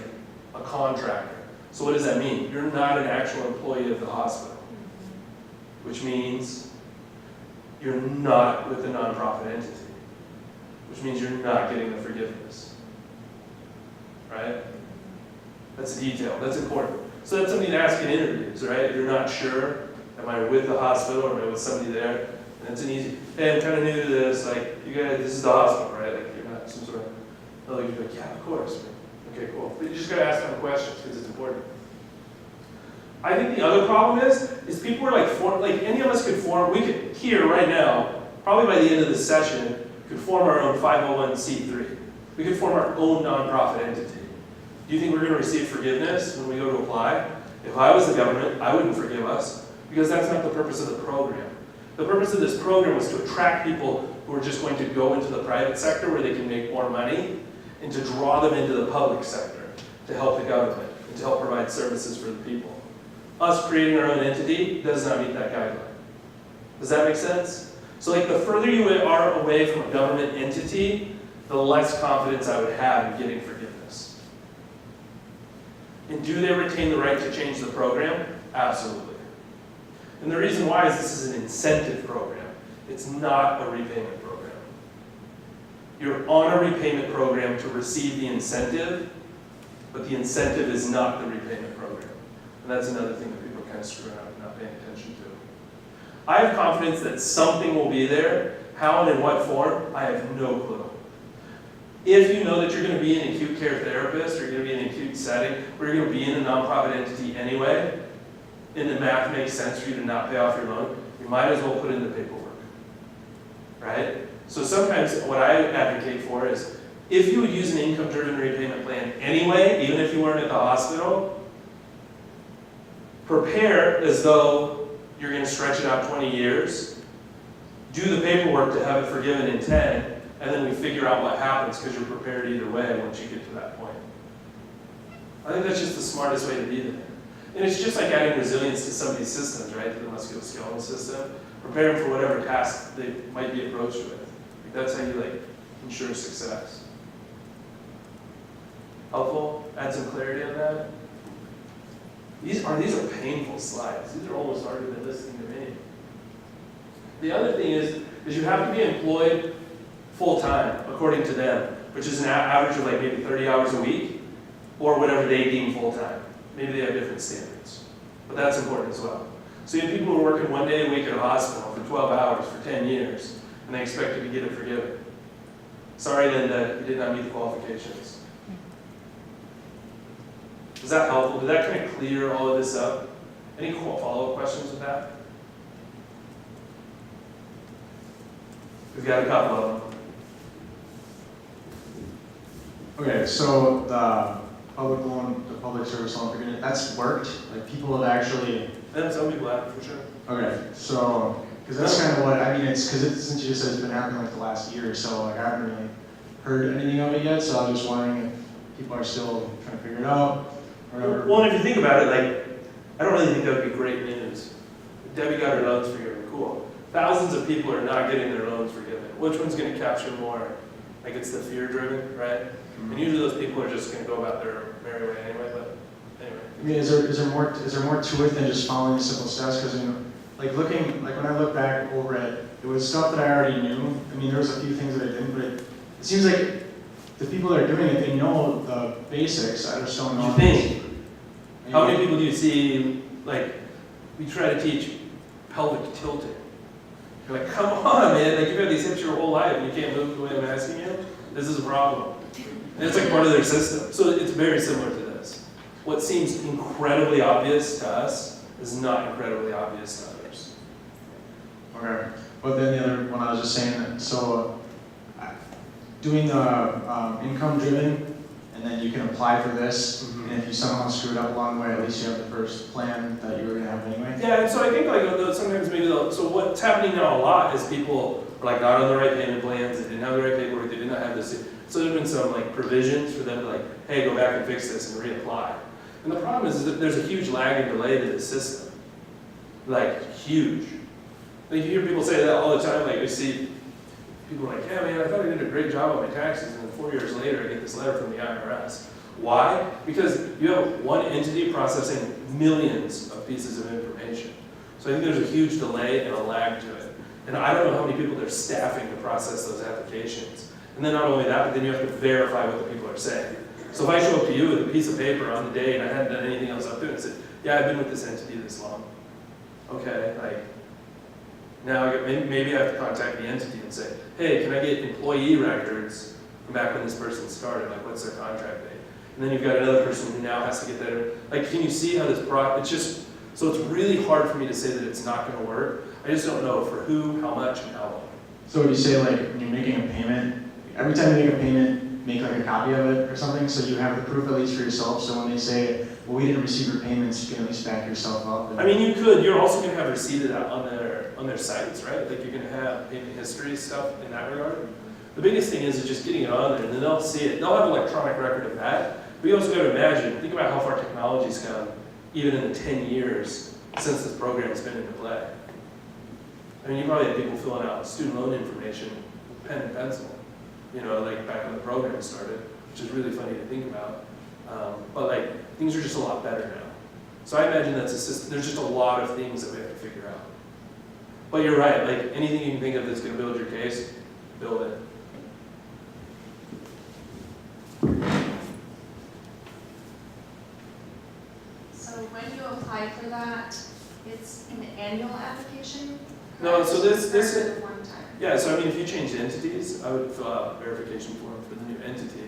A: a contractor. So what does that mean? You're not an actual employee of the hospital, which means you're not with a nonprofit entity, which means you're not getting the forgiveness, right? That's a detail, that's important. So that's something to ask in interviews, right? If you're not sure, am I with the hospital or am I with somebody there? And it's an easy, hey, I'm kind of new to this, like, you guys, this is the hospital, right? Like, you're not some sort of, you're like, yeah, of course. Okay, cool. But you just gotta ask them questions because it's important. I think the other problem is people are like any of us could form, we could, here, right now, probably by the end of this session, could form our own 501c3. We could form our own nonprofit entity. Do you think we're gonna receive forgiveness when we go to apply? If I was the government, I wouldn't forgive us, because that's not the purpose of the program. The purpose of this program was to attract people who are just going to go into the private sector where they can make more money, and to draw them into the public sector to help the government and to help provide services for the people. Us creating our own entity does not meet that guideline. Does that make sense? So like the further you are away from a government entity, the less confidence I would have in getting forgiveness. And do they retain the right to change the program? Absolutely. And the reason why is this is an incentive program. It's not a repayment program. You're on a repayment program to receive the incentive, but the incentive is not the repayment program. And that's another thing that people kind of screw up and not paying attention to. I have confidence that something will be there. How and in what form, I have no clue. If you know that you're going to be an acute care therapist, or you're going to be in an acute setting, or you're going to be in a nonprofit entity anyway, and the math makes sense for you to not pay off your loan, you might as well put in the paperwork, right? So sometimes what I advocate for is, if you would use an income-driven repayment plan anyway, even if you weren't at the hospital, prepare as though you're going to stretch it out 20 years, do the paperwork to have it forgiven in 10, and then we figure out what happens because you're prepared either way once you get to that point. I think that's just the smartest way to be there. And it's just like adding resilience to some of these systems, right? To the musculoskeletal system. Prepare them for whatever task they might be approached with. Like that's how you ensure success. Helpful? Add some clarity on that? These are painful slides. These are almost harder than listening to me. The other thing is you have to be employed full-time, according to them, which is an average of maybe 30 hours a week, or whatever they deem full-time. Maybe they have different standards, but that's important as well. So you have people who are working 1 day a week at a hospital for 12 hours for 10 years, and they expect you to get it forgiven. Sorry, Linda, you did not meet the qualifications. Is that helpful? Did that kind of clear all of this up? Any follow-up questions with that? We've got a couple of them.
B: Okay, so the public loan, the public service loan forgiveness, that's worked? Like people have actually...
A: And some people have, for sure.
B: Okay, so, because that's kind of what, I mean, it's, since you just said it's been happening the last year or so, I haven't really heard anything of it yet, so I was just wondering if people are still trying to figure it out, or whatever.
A: Well, and if you think about it, I don't really think that would be great news. Debbie got her loans forgiven, cool. Thousands of people are not getting their loans forgiven. Which one's going to capture more? It's the fear-driven, right? And usually those people are just going to go about their merry way anyway, but anyway.
B: I mean, is there more to it than just following the simple steps? Because when I look back over it was stuff that I already knew. I mean, there was a few things that I didn't, but it seems like the people that are doing it, they know the basics. I just don't know.
A: You think? How many people do you see, we try to teach pelvic tilting? You're like, come on, man, you've had these hips your whole life and you can't move the way I'm asking you? This is a problem. And it's part of their system. So it's very similar to this. What seems incredibly obvious to us is not incredibly obvious to others.
B: Okay. But then the other one I was just saying, that, so doing the income-driven, and then you can apply for this, and if you somehow screw it up along the way, at least you have the first plan that you were going to have anyway.
A: Yeah, and so I think sometimes maybe so what's happening now a lot is people are not on the right payment plans, they didn't have the right paperwork, they did not have this. So there's been some provisions for them to hey, go back and fix this and reapply. And the problem is that there's a huge lag and delay to the system. Huge. You hear people say that all the time, you see people are yeah man, I thought I did a great job on my taxes, and then 4 years later I get this letter from the IRS. Why? Because you have one entity processing millions of pieces of information. So I think there's a huge delay and a lag to it. And I don't know how many people they're staffing to process those applications. And then not only that, but then you have to verify what the people are saying. So if I show up to you with a piece of paper on the day and I hadn't done anything else up to it and said, yeah, I've been with this entity this long. Okay, now maybe I have to contact the entity and say, hey, can I get employee records from back when this person started? What's their contract date? And then you've got another person who now has to get that. Can you see how this so it's really hard for me to say that it's not going to work. I just don't know for who, how much, and how long.
B: So would you say when you're making a payment, every time you make a payment, make a copy of it or something, so you have the proof at least for yourself, so when they say well, we didn't receive your payments, you can at least back yourself up.
A: I mean, you could, you're also gonna have receipt of that on their sites, right? Like you're gonna have payment history stuff in that regard. The biggest thing is just getting it on there, and then they'll see it. They'll have an electronic record of that. But you also gotta imagine, think about how far technology's come, even in the 10 years since this program's been into play. I mean, you probably had people filling out student loan information with pen and pencil, you know, like back when the program started, which is really funny to think about. But like, things are just a lot better now. So I imagine that's a system, there's just a lot of things that we have to figure out. But you're right, like anything you can think of that's gonna build your case, build it.
E: So when you apply for that, it's an annual application?
A: No, so this
E: Or is it one time?
A: yeah, so I mean, if you change entities, I would fill out a verification form for the new entity.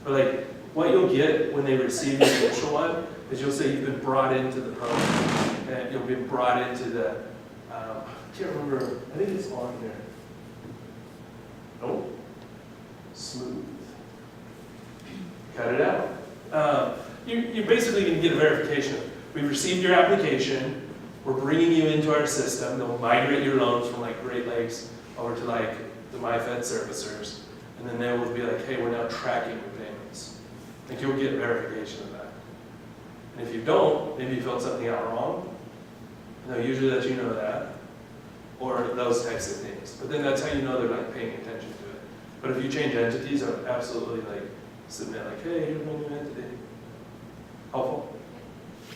A: But like, what you'll get when they receive the initial one is you'll say you've been brought into the program, and you'll be brought into the, I can't remember, I think it's on here. Oh, smooth. Cut it out. You're basically going to get a verification. We've received your application. We're bringing you into our system. They'll migrate your loans from like Great Lakes over to like the MyFed servicers. And then they will be like, hey, we're now tracking your payments. Like you'll get verification of that. And if you don't, maybe you filled something out wrong. And they'll usually let you know that. Or those types of things. But then that's how you know they're like paying attention to it. But if you change entities, I would absolutely like submit like, hey, here's my new entity. Helpful?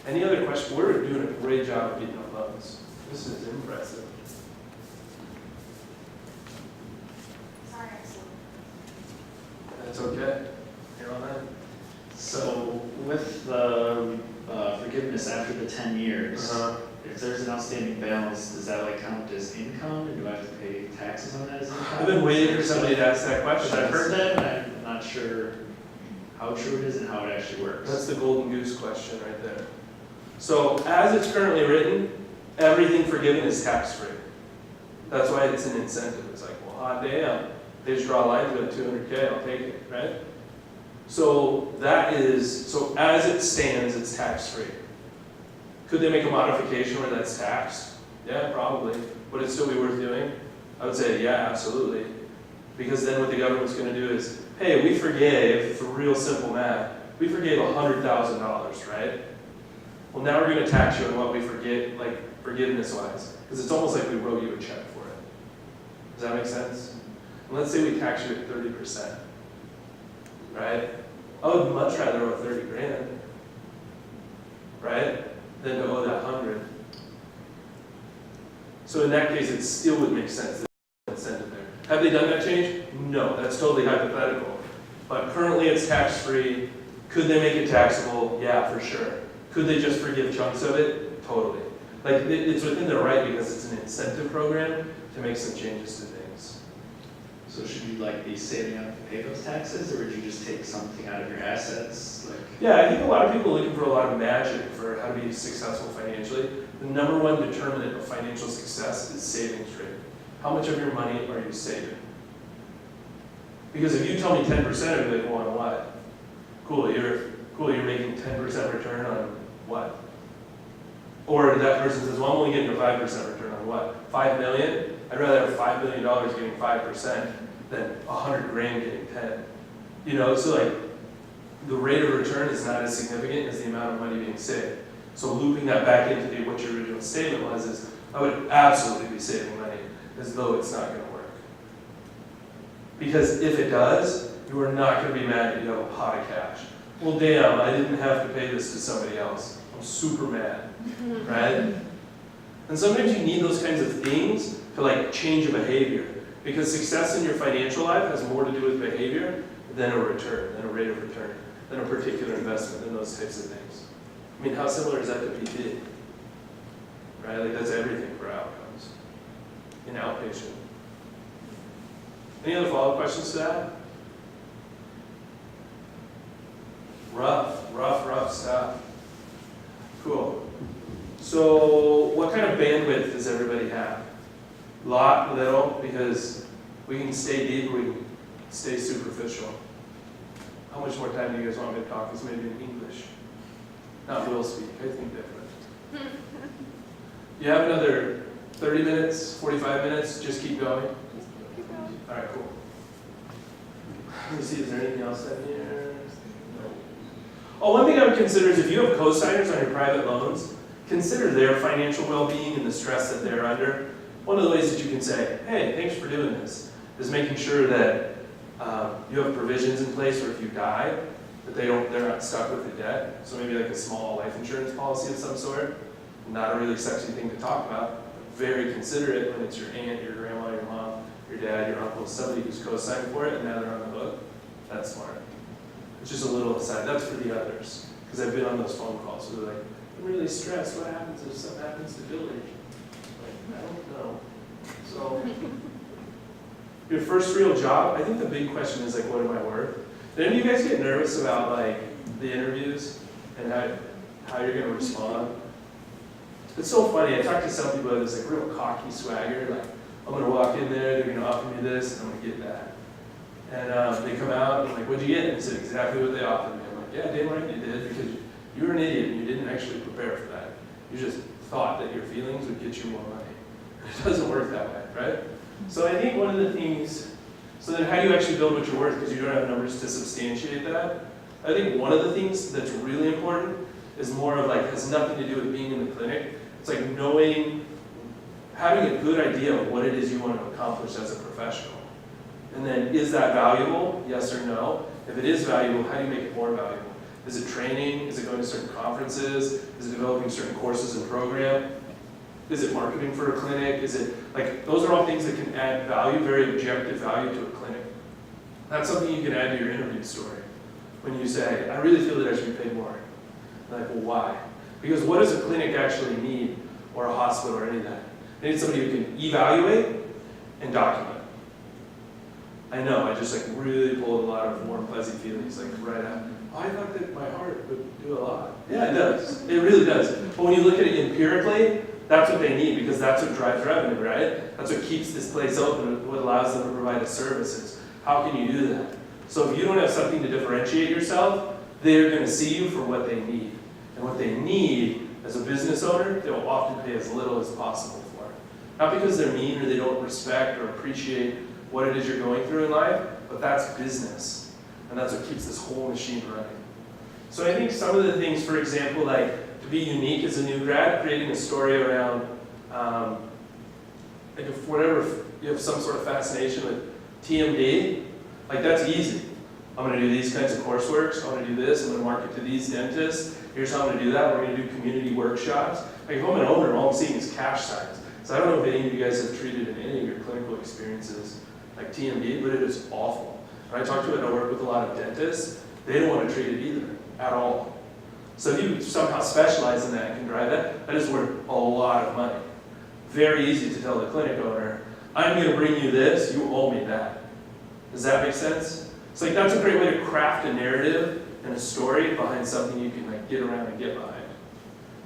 A: Any other questions? We're doing a great job of getting our loans. This is impressive.
E: Sorry, excellent.
A: That's okay. You're on that.
I: So with the forgiveness after the 10 years, if there's an outstanding balance, does that like count as income, and do I have to pay taxes on that as income?
A: I've been waiting for somebody to ask that question.
I: I've heard that, and I'm not sure how true it is and how it actually works.
A: That's the golden goose question right there. So as it's currently written, everything forgiven is tax-free. That's why it's an incentive. It's like, well, hot damn, they just draw lines about 200K, I'll take it, right? So that is, so as it stands, it's tax-free. Could they make a modification where that's taxed? Yeah, probably. Would it still be worth doing? I would say, yeah, absolutely. Because then what the government's gonna do is, hey, we forgave, for real simple math, we forgave $100,000, right? Well, now we're gonna tax you on what we forget, like forgiveness-wise, because it's almost like we wrote you a check for it. Does that make sense? And let's say we tax you at 30%, right? I would much rather owe 30 grand, right? Than to owe that 100. So in that case, it still would make sense to send it there. Have they done that change? No, that's totally hypothetical. But currently it's tax-free. Could they make it taxable? Yeah, for sure. Could they just forgive chunks of it? Totally. Like, it's within their right because it's an incentive program to make some changes to things.
I: So should you like be saving up to pay those taxes, or would you just take something out of your assets? Like,
A: Yeah, I think a lot of people are looking for a lot of magic for how to be successful financially. The number one determinant of financial success is savings rate. How much of your money are you saving? Because if you tell me 10%, I'd be like, well, on what? Cool, you're making 10% return on what? Or that person says, well, I'm only getting a 5% return on what? 5 million? I'd rather have $5 million getting 5% than 100 grand getting 10. You know, so like, the rate of return is not as significant as the amount of money being saved. So looping that back into what your original statement was is, I would absolutely be saving money as though it's not gonna work. Because if it does, you are not gonna be mad that you have a pot of cash. Well, damn, I didn't have to pay this to somebody else. I'm super mad, right? And sometimes you need those kinds of things to like change a behavior. Because success in your financial life has more to do with behavior than a return, than a rate of return, than a particular investment, than those types of things. I mean, how similar is that to PT? Right, like that's everything for outcomes in outpatient. Any other follow-up questions to that? Rough stuff. Cool. So what kind of bandwidth does everybody have? Lot, little, because we can stay deep or we can stay superficial. How much more time do you guys want me to talk? This maybe in English. Not will speak, I think different. You have another 30 minutes, 45 minutes, just keep going? All right, cool. Let me see, is there anything else in here? No. Oh, one thing I would consider is if you have co-signers on your private loans, consider their financial well-being and the stress that they're under. One of the ways that you can say, hey, thanks for doing this, is making sure that you have provisions in place where if you die, that they're not stuck with the debt. So maybe like a small life insurance policy of some sort. Not a really sexy thing to talk about, but very considerate when it's your aunt, your grandma, your mom, your dad, your uncle, somebody who's co-signed for it and now they're on the hook. That's smart. It's just a little aside. That's for the others. Because I've been on those phone calls where they're like, I'm really stressed. What happens if something happens to Billy? Like, I don't know. So, your first real job, I think the big question is like, what am I worth? Did any of you guys get nervous about like the interviews and how you're going to respond? It's so funny. I talked to some people that this like real cocky swagger, like I'm going to walk in there, they're going to offer me this, and I'm going to get that. And they come out and I'm like, what'd you get? And they said exactly what they offered me. I'm like, yeah, damn right you did, because you were an idiot and you didn't actually prepare for that. You just thought that your feelings would get you more money. It doesn't work that way, right? So I think one of the things, so then how do you actually build what you're worth because you don't have numbers to substantiate that? I think one of the things that's really important is more of like, has nothing to do with being in the clinic. It's like knowing, having a good idea of what it is you want to accomplish as a professional. And then, is that valuable? Yes or no? If it is valuable, how do you make it more valuable? Is it training? Is it going to certain conferences? Is it developing certain courses and program? Is it marketing for a clinic? Is it, like, those are all things that can add value, very objective value to a clinic. That's something you can add to your interview story. When you say, I really feel that I should be paid more. Like, well, why? Because what does a clinic actually need, or a hospital, or any of that? They need somebody who can evaluate and document. I know, I just like really pulled a lot of warm, fuzzy feelings like right out. Oh, I thought that my heart would do a lot. Yeah, it does. It really does. But when you look at it empirically, that's what they need because that's what drives revenue, right? That's what keeps this place open, what allows them to provide the services. How can you do that? So if you don't have something to differentiate yourself, they're going to see you for what they need. And what they need as a business owner, they will often pay as little as possible for it. Not because they're mean or they don't respect or appreciate what it is you're going through in life, but that's business. And that's what keeps this whole machine running. So I think some of the things, for example, like to be unique as a new grad, creating a story around, like if whatever, you have some sort of fascination with TMD, like that's easy. I'm going to do these kinds of coursework, I'm going to do this, I'm going to market to these dentists, here's how I'm going to do that, we're going to do community workshops. Like if I'm an owner, all I'm seeing is cash signs. So I don't know if any of you guys have treated in any of your clinical experiences like TMD, but it is awful. When I talk to it, I work with a lot of dentists, they don't want to treat it either, at all. So if you somehow specialize in that and can drive that, that is worth a lot of money. Very easy to tell the clinic owner, I'm going to bring you this, you owe me that. Does that make sense? It's like that's a great way to craft a narrative and a story behind something you can like get around and get behind.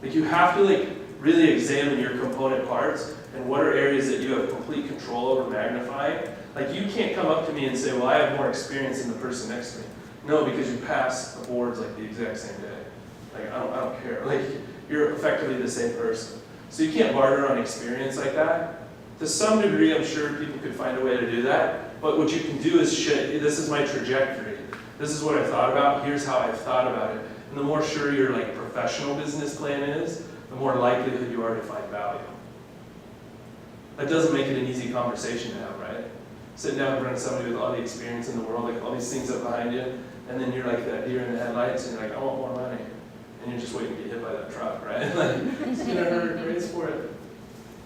A: Like you have to like really examine your component parts and what are areas that you have complete control over magnifying. Like you can't come up to me and say, well, I have more experience than the person next to me. No, because you passed the boards like the exact same day. Like I don't care. Like you're effectively the same person. So you can't barter on experience like that. To some degree, I'm sure people could find a way to do that. But what you can do is this is my trajectory. This is what I thought about. Here's how I've thought about it. And the more sure your like professional business plan is, the more likelihood you are to find value. That doesn't make it an easy conversation to have, right? Sitting down in front of somebody with all the experience in the world, like all these things up behind you, and then you're like that deer in the headlights, and you're like, I want more money. And you're just waiting to get hit by that truck, right? Like, it's gonna hurt, raise for it.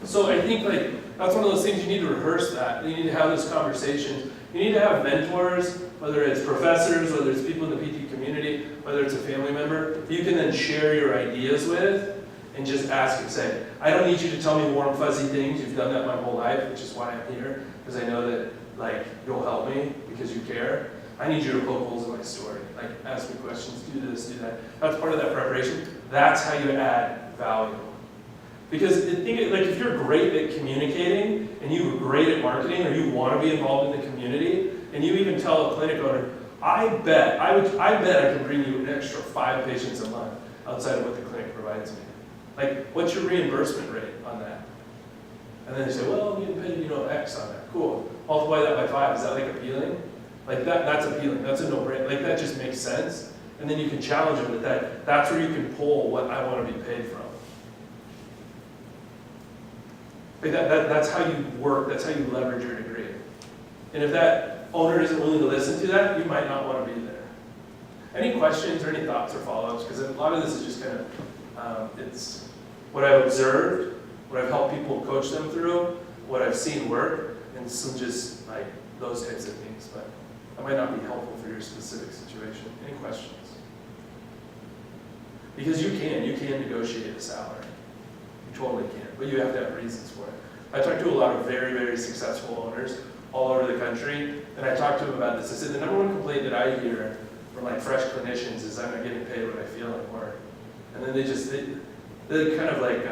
A: So I think like, that's one of those things you need to rehearse that. You need to have those conversations. You need to have mentors, whether it's professors, whether it's people in the PT community, whether it's a family member, you can then share your ideas with and just ask and say, I don't need you to tell me warm, fuzzy things. You've done that my whole life, which is why I'm here, because I know that like you'll help me because you care. I need you to poke holes in my story. Like ask me questions, do this, do that. That's part of that preparation. That's how you add value. Because like if you're great at communicating and you're great at marketing or you want to be involved in the community and you even tell a clinic owner, I bet I can bring you an extra 5 patients a month. outside of what the clinic provides me. Like, what's your reimbursement rate on that? And then they say, well, I'm getting paid, X on that. Cool. Multiply that by 5. Is that like appealing? Like that's appealing. That's a no-brainer. Like that just makes sense. And then you can challenge them with that. That's where you can pull what I want to be paid from. Like that's how you work. That's how you leverage your degree. And if that owner isn't willing to listen to that, you might not want to be there. Any questions or any thoughts or follow-ups? Because a lot of this is just kind of, it's what I've observed, what I've helped people coach them through, what I've seen work, and some just like those types of things. But that might not be helpful for your specific situation. Any questions? Because you can negotiate a salary. You totally can, but you have to have reasons for it. I talked to a lot of very, very successful owners all over the country, and I talked to them about this. I said, the number one complaint that I hear from like fresh clinicians is I'm not getting paid what I feel at work. And then they kind of like,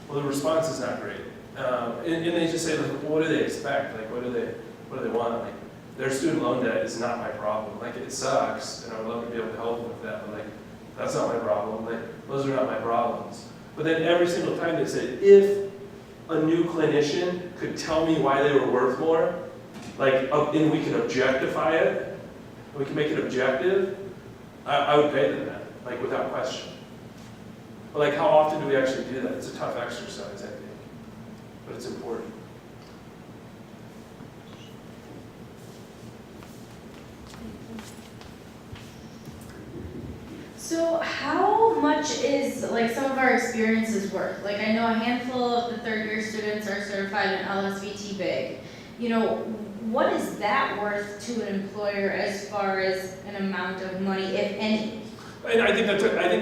A: well, the response is not great. And they just say, like, what do they expect? Like, what do they want? Like, their student loan debt is not my problem. Like, it sucks, and I would love to be able to help them with that, but like, that's not my problem. Like, those are not my problems. But then every single time they say, if a new clinician could tell me why they were worth more, like, and we could objectify it, we can make it objective, I would pay them that, like, without question. But like, how often do we actually do that? It's a tough exercise, I think, but it's important.
G: So how much is like some of our experiences worth? Like I know a handful of the third year students are certified in LSVT BIG. What is that worth to an employer as far as an amount of money, if any?
A: And I think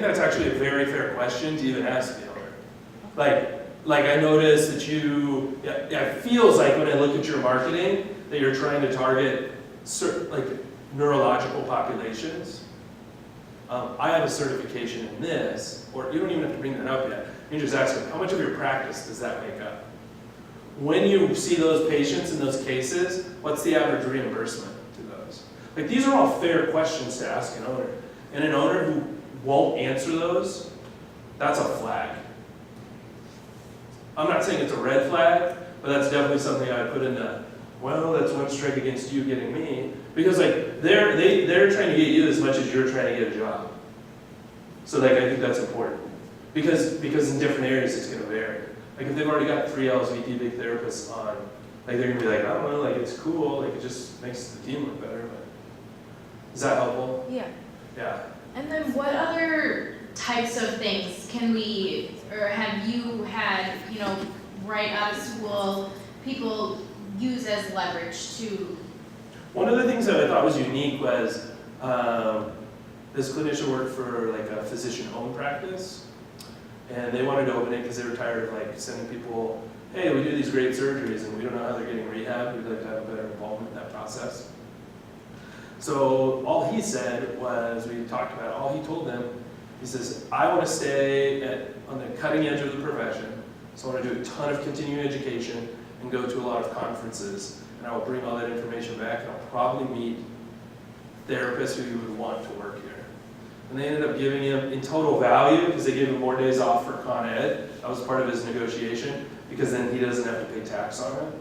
A: that's actually a very fair question to even ask the owner. Like I noticed that it feels like when I look at your marketing that you're trying to target certain like neurological populations. I have a certification in this, or you don't even have to bring that up yet. You just ask them, how much of your practice does that make up? When you see those patients in those cases, what's the average reimbursement to those? Like these are all fair questions to ask an owner. And an owner who won't answer those, that's a flag. I'm not saying it's a red flag, but that's definitely something I put in the, well, that's one strike against you getting me. Because like they're trying to get you as much as you're trying to get a job. So like I think that's important. Because in different areas it's gonna vary. Like if they've already got 3 LSVT big therapists on, like they're gonna be like, I don't know, like it's cool, like it just makes the team look better, but is that helpful?
G: Yeah.
A: Yeah.
G: And then what other types of things can we, or have you had, right out of school, people use as leverage to?
A: One of the things that I thought was unique was this clinician worked for like a physician-owned practice, and they wanted to open it because they were tired of like sending people, hey, we do these great surgeries and we don't know how they're getting rehab. We'd like to have a better involvement in that process. So all he said was, we talked about it, all he told them, he says, I want to stay on the cutting edge of the profession, so I want to do a ton of continuing education and go to a lot of conferences, and I will bring all that information back, and I'll probably meet therapists who you would want to work here. And they ended up giving him, in total value, because they gave him more days off for Con Ed, that was part of his negotiation, because then he doesn't have to pay tax on it.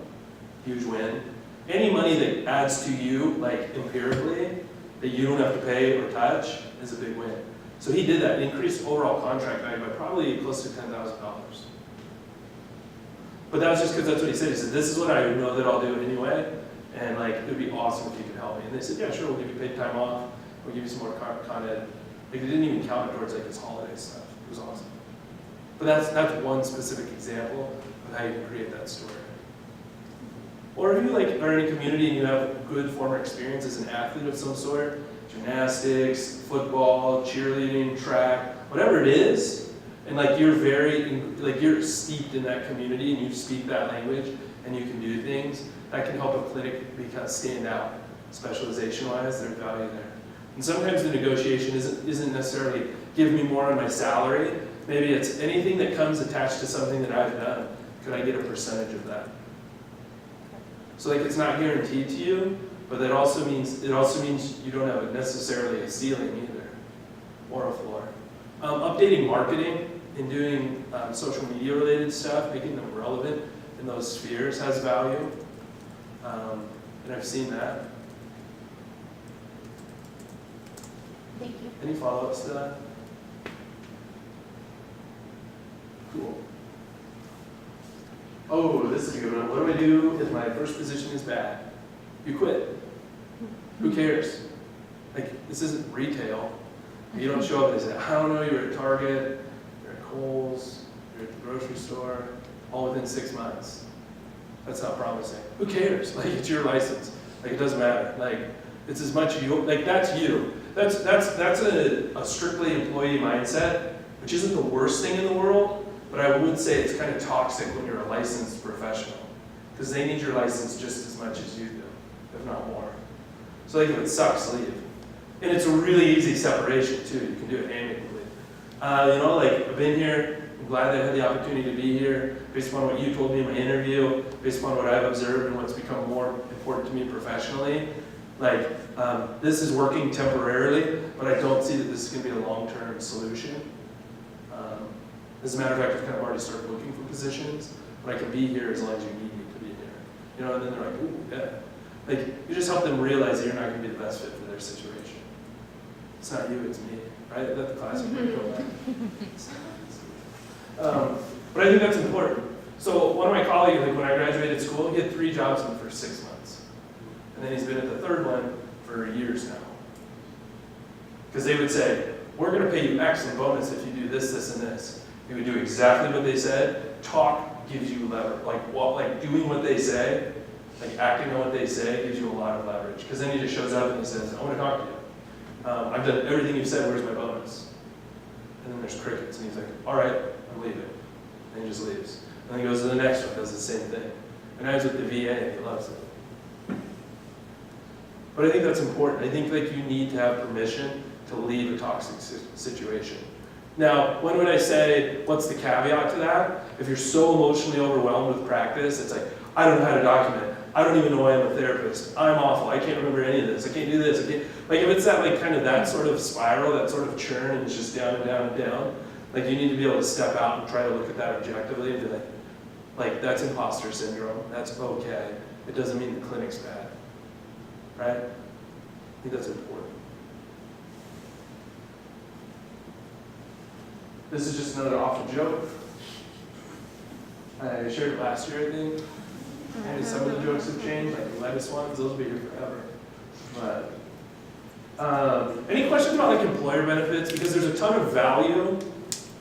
A: Huge win. Any money that adds to you, like empirically, that you don't have to pay or touch, is a big win. So he did that, increased overall contract value by probably close to $10,000. But that was just because that's what he said. He said, this is what I know that I'll do anyway, and like it would be awesome if you could help me. And they said, yeah, sure, we'll give you paid time off, we'll give you some more Con Ed. Like they didn't even count it towards like his holiday stuff. It was awesome. But that's one specific example of how you can create that story. Or if you like are in a community and you have good former experience as an athlete of some sort, gymnastics, football, cheerleading, track, whatever it is, and like you're steeped in that community and you speak that language and you can do things, that can help a clinic stand out, specialization-wise, there's value there. And sometimes the negotiation isn't necessarily give me more on my salary, maybe it's anything that comes attached to something that I've done, could I get a percentage of that? So like it's not guaranteed to you, but that also means you don't have necessarily a ceiling either. or a floor. Updating marketing and doing social media related stuff, making them relevant in those spheres has value. And I've seen that.
G: Thank you.
A: Any follow-ups to that? Cool. Oh, this is a good one. What do I do if my first position is bad? You quit. Who cares? Like, this isn't retail. You don't show up and say, I don't know, you're at Target, you're at Kohl's, you're at the grocery store, all within 6 months. That's not promising. Who cares? Like, it's your license. Like, it doesn't matter. Like, it's as much you, like, that's you. That's a strictly employee mindset, which isn't the worst thing in the world, but I would say it's kind of toxic when you're a licensed professional, because they need your license just as much as you do, if not more. So like, if it sucks, leave. And it's a really easy separation too. You can do it amicably. Like, I've been here. I'm glad that I had the opportunity to be here. Based upon what you told me in my interview, based upon what I've observed and what's become more important to me professionally, like, this is working temporarily, but I don't see that this is going to be a long-term solution. As a matter of fact, I've kind of already started looking for positions, but I can be here as long as you need me to be here. And then they're like, ooh, yeah. Like, you just help them realize that you're not going to be the best fit for their situation. It's not you, it's me, right? That's the classic. But I think that's important. So one of my colleagues, like when I graduated school, he had 3 jobs in the first 6 months. And then he's been at the 3rd one for years now. Because they would say, we're going to pay you X in bonus if you do this, this, and this. You would do exactly what they said. Talk gives you leverage. Like doing what they say, like acting on what they say gives you a lot of leverage. Because then he just shows up and he says, I want to talk to you. I've done everything you've said, where's my bonus? And then there's crickets, and he's like, all right, I'm leaving. And he just leaves. And then he goes to the next one, does the same thing. And now he's with the VA, and he loves it. But I think that's important. I think like you need to have permission to leave a toxic situation. Now, when would I say, what's the caveat to that? If you're so emotionally overwhelmed with practice, it's like, I don't know how to document. I don't even know why I'm a therapist. I'm awful. I can't remember any of this. I can't do this. I can't. Like if it's that like kind of that sort of spiral, that sort of churn, and it's just down and down and down. Like you need to be able to step out and try to look at that objectively and be like that's imposter syndrome. That's okay. It doesn't mean the clinic's bad, right? I think that's important. This is just another awful joke. I shared it last year, I think. And some of the jokes have changed, like the lettuce ones, those will be here forever. But any questions about like employer benefits? Because there's a ton of value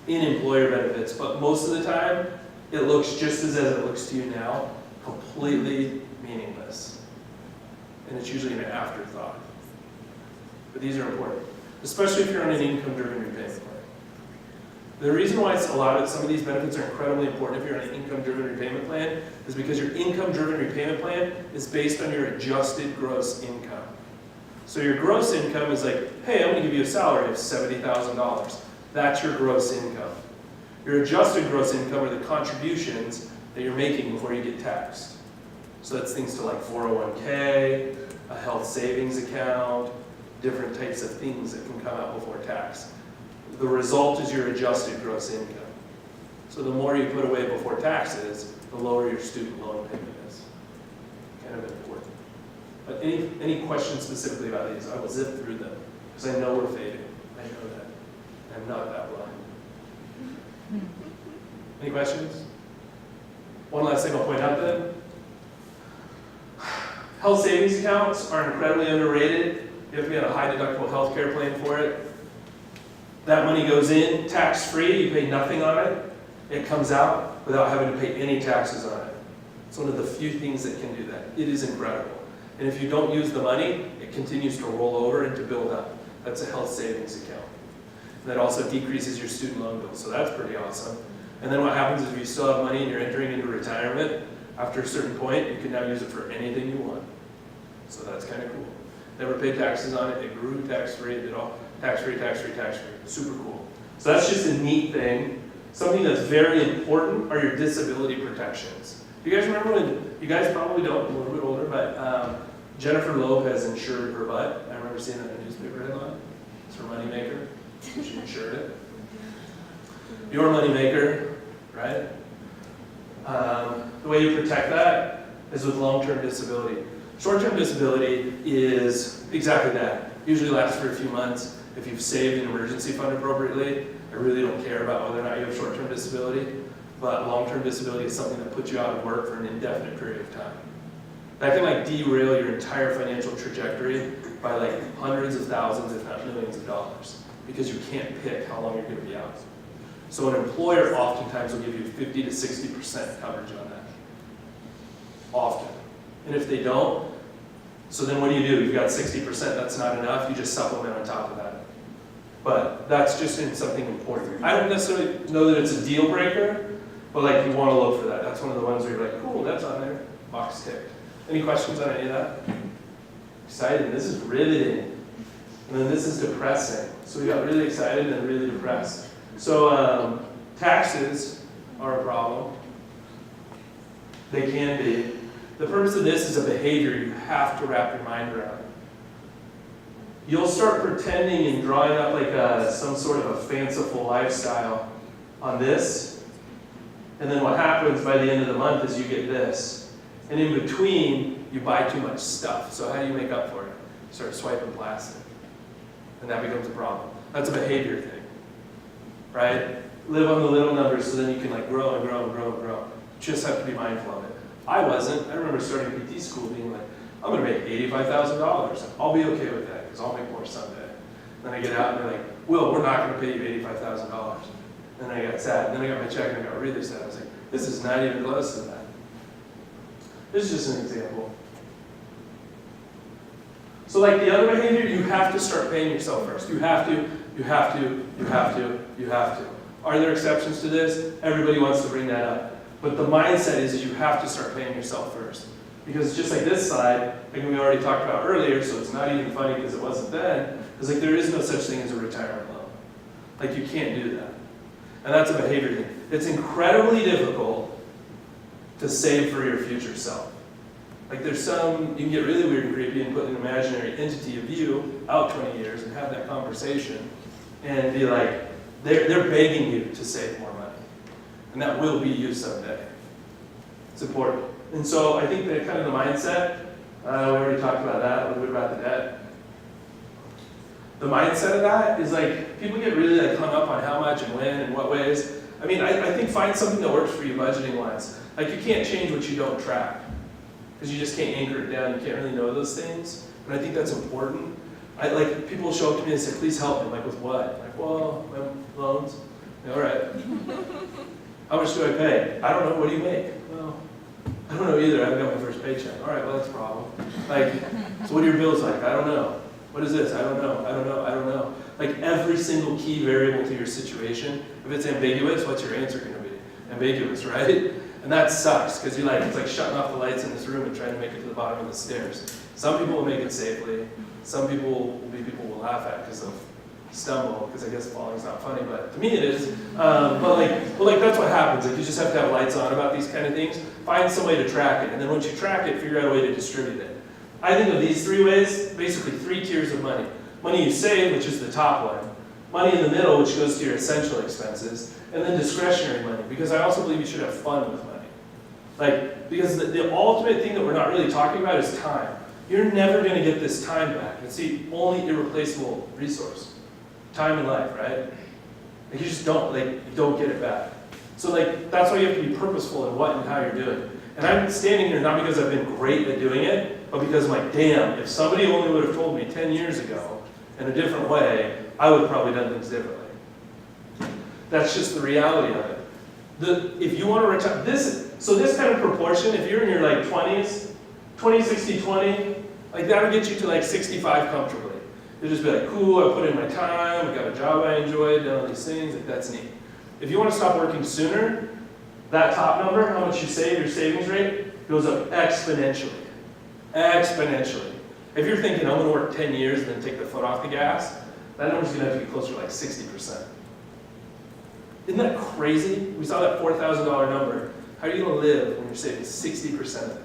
A: in employer benefits, but most of the time it looks just as it looks to you now, completely meaningless. And it's usually an afterthought. But these are important, especially if you're on an income-driven repayment plan. The reason why some of these benefits are incredibly important if you're on an income-driven repayment plan is because your income-driven repayment plan is based on your adjusted gross income. So your gross income is like, hey, I'm going to give you a salary of $70,000. That's your gross income. Your adjusted gross income are the contributions that you're making before you get taxed. So that's things to like 401k, a health savings account, different types of things that can come out before tax. The result is your adjusted gross income. So the more you put away before taxes, the lower your student loan payment is. Kind of important. But any questions specifically about these? I will zip through them because I know we're fading. I know that. I'm not that blind. Any questions? One last thing I'll point out then. Health savings accounts are incredibly underrated. You have to be on a high deductible health care plan for it. That money goes in tax-free, you pay nothing on it. It comes out without having to pay any taxes on it. It's one of the few things that can do that. It is incredible. And if you don't use the money, it continues to roll over and to build up. That's a health savings account. And that also decreases your student loan bill, so that's pretty awesome. And then what happens is if you still have money and you're entering into retirement, after a certain point, you can now use it for anything you want. So that's kind of cool. Never paid taxes on it, it grew tax-free, it did all tax-free, tax-free, tax-free. Super cool. So that's just a neat thing. Something that's very important are your disability protections. Do you guys remember when, you guys probably don't, a little bit older, but Jennifer Lopez insured her butt. I remember seeing that in the newspaper headline. It's her moneymaker. You should insure it. Your moneymaker, right? The way you protect that is with long-term disability. Short-term disability is exactly that. Usually lasts for a few months. If you've saved an emergency fund appropriately, I really don't care about whether or not you have short-term disability, but long-term disability is something that puts you out of work for an indefinite period of time. That can like derail your entire financial trajectory by like hundreds of thousands, if not millions of dollars, because you can't pick how long you're going to be out. So an employer oftentimes will give you 50 to 60% coverage on that. Often. And if they don't, so then what do? You've got 60%, that's not enough, you just supplement on top of that. But that's just something important. I don't necessarily know that it's a deal breaker, but like you want to look for that. That's one of the ones where you're like, cool, that's on there, box ticked. Any questions on any of that? Exciting, this is riveting. And then this is depressing. So we got really excited and really depressed. So taxes are a problem. They can be. The purpose of this is a behavior you have to wrap your mind around. You'll start pretending and drawing up like some sort of a fanciful lifestyle on this. And then what happens by the end of the month is you get this. And in between, you buy too much stuff. So how do you make up for it? You start swiping plastic. And that becomes a problem. That's a behavior thing. Right? Live on the little numbers so then you can like grow and grow and grow and grow. Just have to be mindful of it. I wasn't. I remember starting PT school being like, I'm going to make $85,000. I'll be okay with that because I'll make more someday. Then I get out and they're like, Will, we're not going to pay you $85,000. Then I got sad. And then I got my check and I got really sad. I was like, this is not even close to that. This is just an example. So like the other behavior, you have to start paying yourself first. You have to, you have to, you have to, you have to. Are there exceptions to this? Everybody wants to bring that up. But the mindset is you have to start paying yourself first. Because just like this side, like we already talked about earlier, so it's not even funny because it wasn't then, because like there is no such thing as a retirement loan. Like you can't do that. And that's a behavior thing. It's incredibly difficult to save for your future self. Like there's some, you can get really weird and creepy and put an imaginary entity of you out 20 years and have that conversation and be like, they're begging you to save more money. And that will be you someday. It's important. And so I think that kind of the mindset, we already talked about that, a little bit about the debt. The mindset of that is like, people get really like hung up on how much and when and what ways. I mean, I think find something that works for you budgeting wise. Like you can't change what you don't track. Because you just can't anchor it down, you can't really know those things. And I think that's important. Like people will show up to me and say, please help me. I'm like, with what? I'm like, well, my loans. All right. How much do I pay? I don't know. What do you make? Well, I don't know either. I haven't got my first paycheck. All right, well, that's a problem. Like, so what are your bills like? I don't know. What is this? I don't know. I don't know. I don't know. Like every single key variable to your situation, if it's ambiguous, what's your answer going to be? Ambiguous, right? And that sucks because you're like, it's like shutting off the lights in this room and trying to make it to the bottom of the stairs. Some people will make it safely. Some people will be people will laugh at because they'll stumble, because I guess falling's not funny, but to me it is. But like that's what happens. Like you just have to have lights on about these kind of things. Find some way to track it, and then once you track it, figure out a way to distribute it. I think of these three ways, basically 3 tiers of money. Money you save, which is the top one. Money in the middle, which goes to your essential expenses. And then discretionary money, because I also believe you should have fun with money. Like, because the ultimate thing that we're not really talking about is time. You're never going to get this time back. It's the only irreplaceable resource. Time in life, right? Like you just don't, like, you don't get it back. So like, that's why you have to be purposeful in what and how you're doing. And I'm standing here not because I've been great at doing it, but because I'm like, damn, if somebody only would have told me 10 years ago in a different way, I would have probably done things differently. That's just the reality of it. If you want to retire, this kind of proportion, if you're in your like 20s, 20, 60, 20, like that would get you to like 65 comfortably. You'll just be like, cool, I put in my time, I got a job I enjoyed, done all these things, like that's neat. If you want to stop working sooner, that top number, how much you save, your savings rate, goes up exponentially. Exponentially. If you're thinking, I'm going to work 10 years and then take the foot off the gas, that number's going to have to be closer to like 60%. Isn't that crazy? We saw that $4,000 number. How are you going to live when you're saving 60% of it?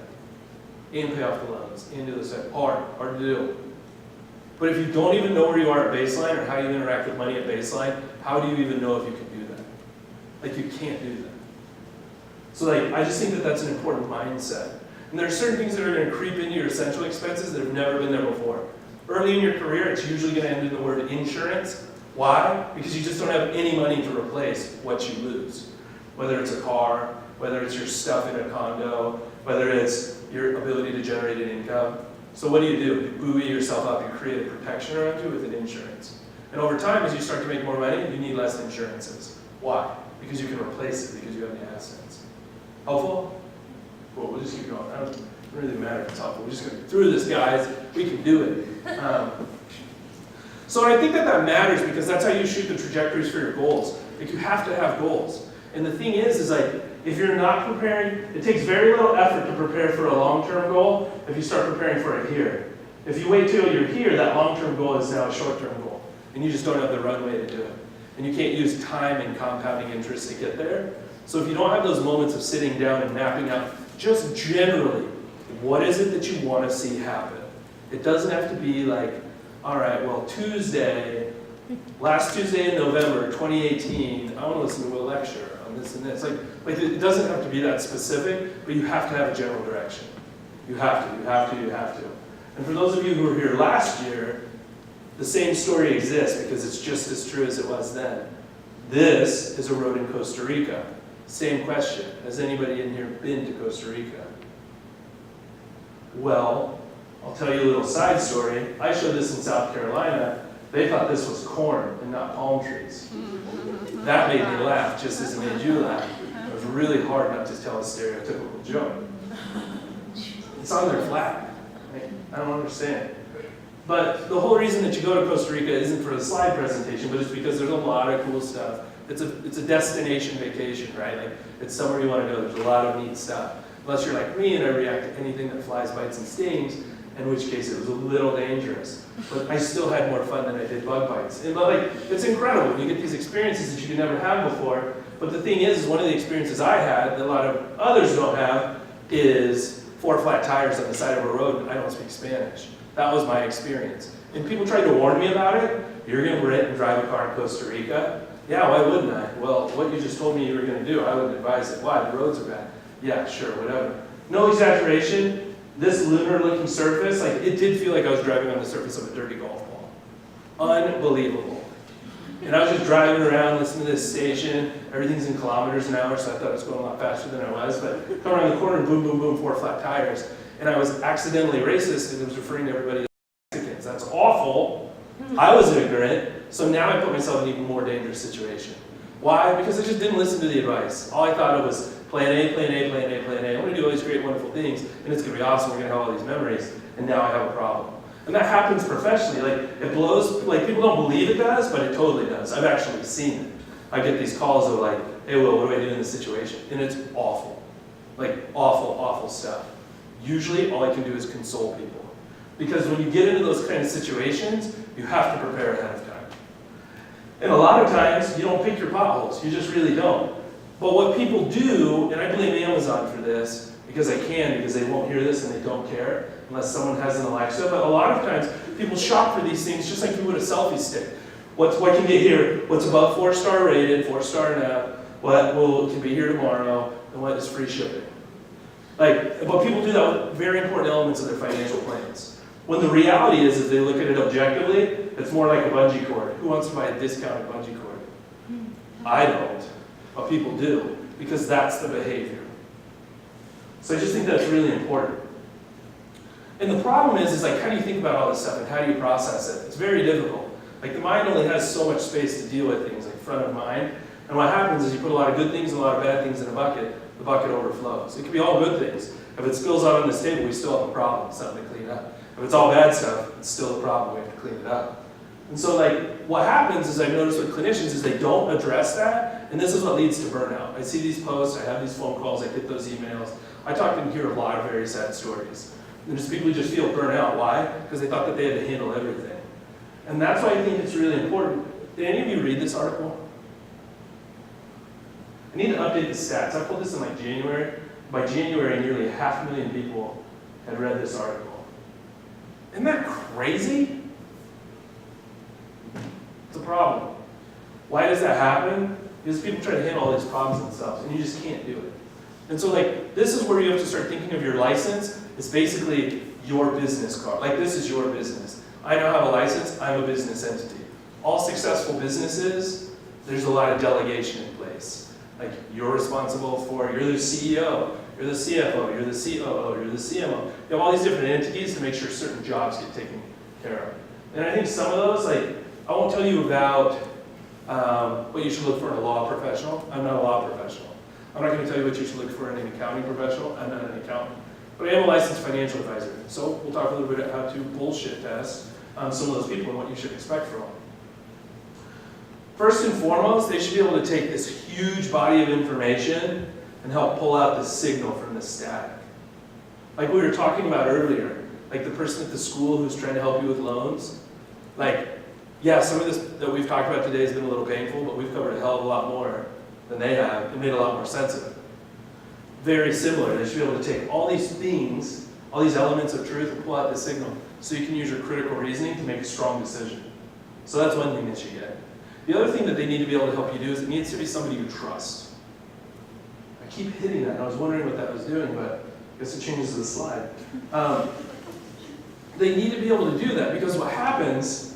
A: And pay off the loans, and do this stuff. Hard to do. But if you don't even know where you are at baseline or how you interact with money at baseline, how do you even know if you can do that? Like, you can't do that. So like, I just think that that's an important mindset. And there are certain things that are going to creep into your essential expenses that have never been there before. Early in your career, it's usually going to end in the word insurance. Why? Because you just don't have any money to replace what you lose. Whether it's a car, whether it's your stuff in a condo, whether it's your ability to generate an income. So what do? You buoy yourself up, you create a protection around you with an insurance. And over time, as you start to make more money, you need less insurances. Why? Because you can replace it, because you have the assets. Helpful? Cool, we'll just keep going. It doesn't really matter if it's helpful. We're just going to get through this, guys. We can do it. So I think that that matters because that's how you shoot the trajectories for your goals. Like, you have to have goals. And the thing is like, if you're not preparing, it takes very little effort to prepare for a long-term goal if you start preparing for it here. If you wait till you're here, that long-term goal is now a short-term goal. And you just don't have the runway to do it. And you can't use time and compounding interest to get there. So if you don't have those moments of sitting down and mapping out, just generally, what is it that you want to see happen? It doesn't have to be like, all right, well, last Tuesday in November 2018, I want to listen to a lecture on this and this. Like it doesn't have to be that specific, but you have to have a general direction. You have to. And for those of you who were here last year, the same story exists because it's just as true as it was then. This is a road in Costa Rica. Same question. Has anybody in here been to Costa Rica? Well, I'll tell you a little side story. I showed this in South Carolina. They thought this was corn and not palm trees. That made me laugh, just as it made you laugh. It was really hard not to tell a stereotypical joke. It's on their flag. I don't understand. But the whole reason that you go to Costa Rica isn't for a slide presentation, but it's because there's a lot of cool stuff. It's a destination vacation, right? Like, it's somewhere you want to go. There's a lot of neat stuff. Unless you're like me and I react to anything that flies, bites, and stings, in which case it was a little dangerous. But I still had more fun than I did bug bites. And like, it's incredible. You get these experiences that you could never have before. But the thing is one of the experiences I had that a lot of others don't have is 4 flat tires on the side of a road and I don't speak Spanish. That was my experience. And people tried to warn me about it. You're going to rent and drive a car in Costa Rica? Yeah, why wouldn't I? Well, what you just told me you were going to do, I wouldn't advise it. Why? The roads are bad. Yeah, sure, whatever. No exaggeration. This lunar-looking surface, like, it did feel like I was driving on the surface of a dirty golf ball. Unbelievable. And I was just driving around, listening to this station. Everything's in kilometers an hour, so I thought it was going a lot faster than I was. But come around the corner, boom, boom, boom, 4 flat tires. And I was accidentally racist and it was referring to everybody as Mexicans. That's awful. I was ignorant, so now I put myself in an even more dangerous situation. Why? Because I just didn't listen to the advice. All I thought of was plan A, plan A, plan A, plan A. I'm going to do all these great, wonderful things, and it's going to be awesome. We're going to have all these memories, and now I have a problem. And that happens professionally. Like, it blows, like, people don't believe it does, but it totally does. I've actually seen it. I get these calls of like, hey, Will, what do I do in this situation? And it's awful. Like, awful, awful stuff. Usually, all I can do is console people. Because when you get into those kind of situations, you have to prepare ahead of time. And a lot of times, you don't pick your potholes. You just really don't. But what people do, and I blame Amazon for this, because they won't hear this and they don't care, unless someone has an Alexa. But a lot of times, people shop for these things just like you would a selfie stick. What can get here? What's above 4-star rated, 4-star and up, what can be here tomorrow, and what is free shipping. But people do that with very important elements of their financial plans. When the reality is, if they look at it objectively, it's more like a bungee cord. Who wants to buy a discounted bungee cord? I don't, but people do, because that's the behavior. So I just think that's really important. And the problem is like, how do you think about all this stuff and how do you process it? It's very difficult. Like, the mind only has so much space to deal with things, like front of mind. And what happens is you put a lot of good things and a lot of bad things in a bucket, the bucket overflows. It can be all good things. If it spills out on this table, we still have a problem, something to clean up. If it's all bad stuff, it's still a problem, we have to clean it up. And so like, what happens is I've noticed with clinicians is they don't address that, and this is what leads to burnout. I see these posts, I have these phone calls, I get those emails. I talk and hear a lot of very sad stories. And there's people who just feel burnt out. Why? Because they thought that they had to handle everything. And that's why I think it's really important. Did any of you read this article? I need to update the stats. I pulled this in like January. By January, nearly 500,000 people had read this article. Isn't that crazy? Why does that happen? Because people try to handle all these problems themselves, and you just can't do it. And so like, this is where you have to start thinking of your license. It's basically your business card. Like, this is your business. I now have a license, I'm a business entity. All successful businesses, there's a lot of delegation in place. Like, you're responsible for, you're the CEO, you're the CFO, you're the COO, you're the CMO. You have all these different entities to make sure certain jobs get taken care of. And I think some of those, like, I won't tell you about what you should look for in a law professional. I'm not a law professional. I'm not going to tell you what you should look for in an accounting professional. I'm not an accountant. But I am a licensed financial advisor. So we'll talk a little bit about how to bullshit test some of those people and what you should expect from them. First and foremost, they should be able to take this huge body of information and help pull out the signal from the static. Like we were talking about earlier, like the person at the school who's trying to help you with loans. Like, yeah, some of this that we've talked about today has been a little painful, but we've covered a hell of a lot more than they have. It made a lot more sense of it. Very similar, they should be able to take all these things, all these elements of truth and pull out the signal so you can use your critical reasoning to make a strong decision. So that's one thing that you get. The other thing that they need to be able to help you do is it needs to be somebody you trust. I keep hitting that, and I was wondering what that was doing, but I guess it changes the slide. They need to be able to do that because what happens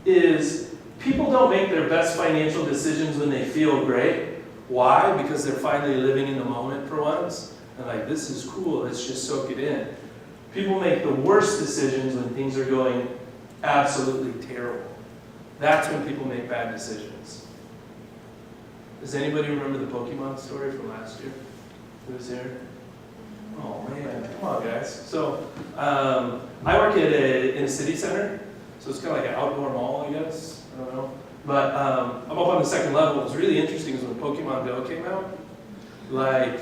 A: is people don't make their best financial decisions when they feel great. Why? Because they're finally living in the moment for once. And like, this is cool, let's just soak it in. People make the worst decisions when things are going absolutely terrible. That's when people make bad decisions. Does anybody remember the Pokemon story from last year? Who was here? Oh man, come on guys. So, I work in a city center, so it's kind of like an outdoor mall, I guess. I don't know. But I'm up on the second level. What was really interesting is when Pokemon Go came out, like,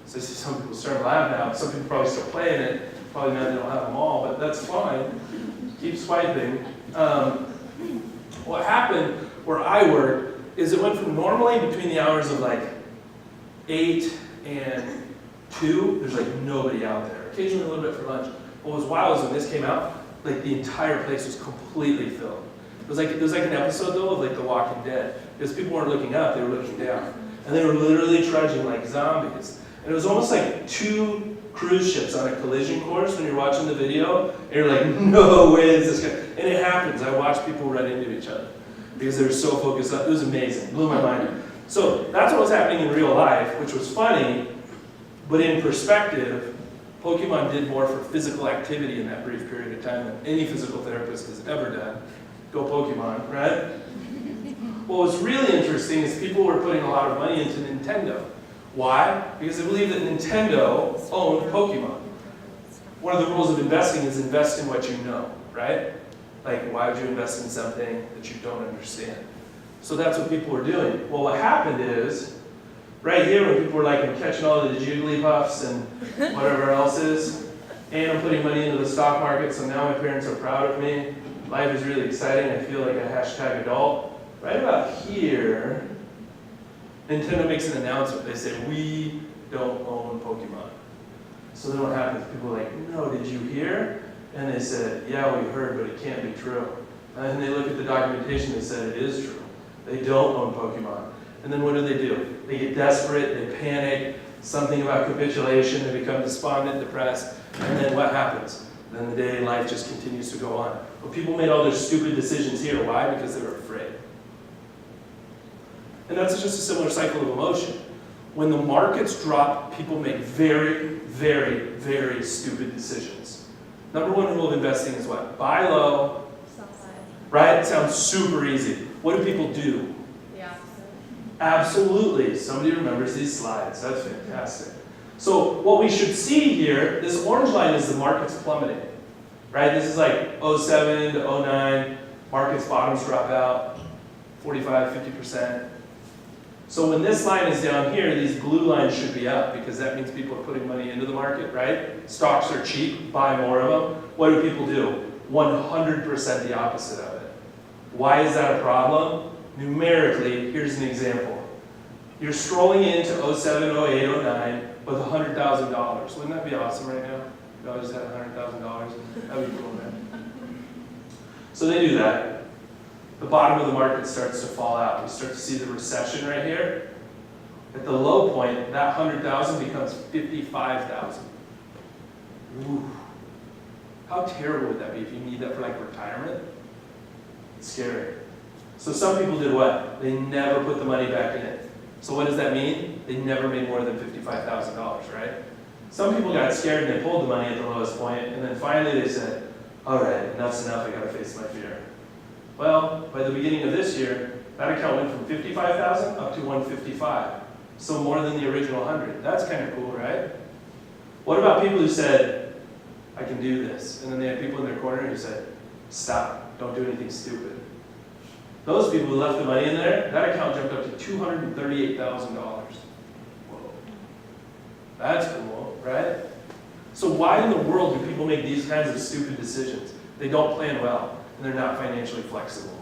A: so I see some people starting to laugh now. Some people probably still playing it. Probably now they don't have them all, but that's fine. Keep swiping. What happened where I work is it went from normally between the hours of like 8 and 2, there's like nobody out there. Occasionally a little bit for lunch. What was wild is when this came out, like the entire place was completely filled. It was like an episode though of like The Walking Dead. Because people weren't looking up, they were looking down. And they were literally trudging like zombies. And it was almost like 2 cruise ships on a collision course when you're watching the video. And you're like, no way is this going. And it happens. I watched people run into each other. Because they were so focused on it. It was amazing. It blew my mind. So that's what was happening in real life, which was funny. But in perspective, Pokemon did more for physical activity in that brief period of time than any physical therapist has ever done. Go Pokemon, right? What was really interesting is people were putting a lot of money into Nintendo. Why? Because they believe that Nintendo owned Pokemon. One of the rules of investing is invest in what you know, right? Like, why would you invest in something that you don't understand? So that's what people were doing. Well, what happened is, right here when people were like, I'm catching all of the Jigglypuffs and whatever else is, and I'm putting money into the stock market, so now my parents are proud of me. Life is really exciting. I feel like a hashtag adult. Right about here, Nintendo makes an announcement. They say, we don't own Pokemon. So then what happens? People are like, no, did you hear? And they said, yeah, we heard, but it can't be true. And then they look at the documentation, they said it is true. They don't own Pokemon. And then what do? They get desperate, they panic, something about capitulation, they become despondent, depressed, and then what happens? Then the day in life just continues to go on. But people made all their stupid decisions here. Why? Because they were afraid. And that's just a similar cycle of emotion. When the markets drop, people make very, very, very stupid decisions. Number one rule of investing is what? Buy low. Right? It sounds super easy. What do people do?
J: Yeah.
A: Absolutely. Somebody remembers these slides. That's fantastic. So what we should see here, this orange line is the markets plummeting. Right? This is like 07 to 09. Markets bottoms drop out. 45, 50%. So when this line is down here, these blue lines should be up because that means people are putting money into the market, right? Stocks are cheap, buy more of them. What do people do? 100% the opposite of it. Why is that a problem? Numerically, here's an example. You're strolling into 07, 08, 09 with $100,000. Wouldn't that be awesome right now? If y'all just had $100,000. That'd be cool, man. So they do that. the bottom of the market starts to fall out. We start to see the recession right here. At the low point, that 100,000 becomes 55,000. Ooh. How terrible would that be if you need that for like retirement? It's scary. So some people did what? They never put the money back in it. So what does that mean? They never made more than $55,000, right? Some people got scared and they pulled the money at the lowest point, and then finally they said, all right, enough's enough, I gotta face my fear. Well, by the beginning of this year, that account went from 55,000 up to 155. So more than the original 100. That's kind of cool, right? What about people who said, I can do this? And then they had people in their corner who said, stop, don't do anything stupid. Those people who left the money in there, that account jumped up to $238,000. Whoa. That's cool, right? So why in the world do people make these kinds of stupid decisions? They don't plan well, and they're not financially flexible.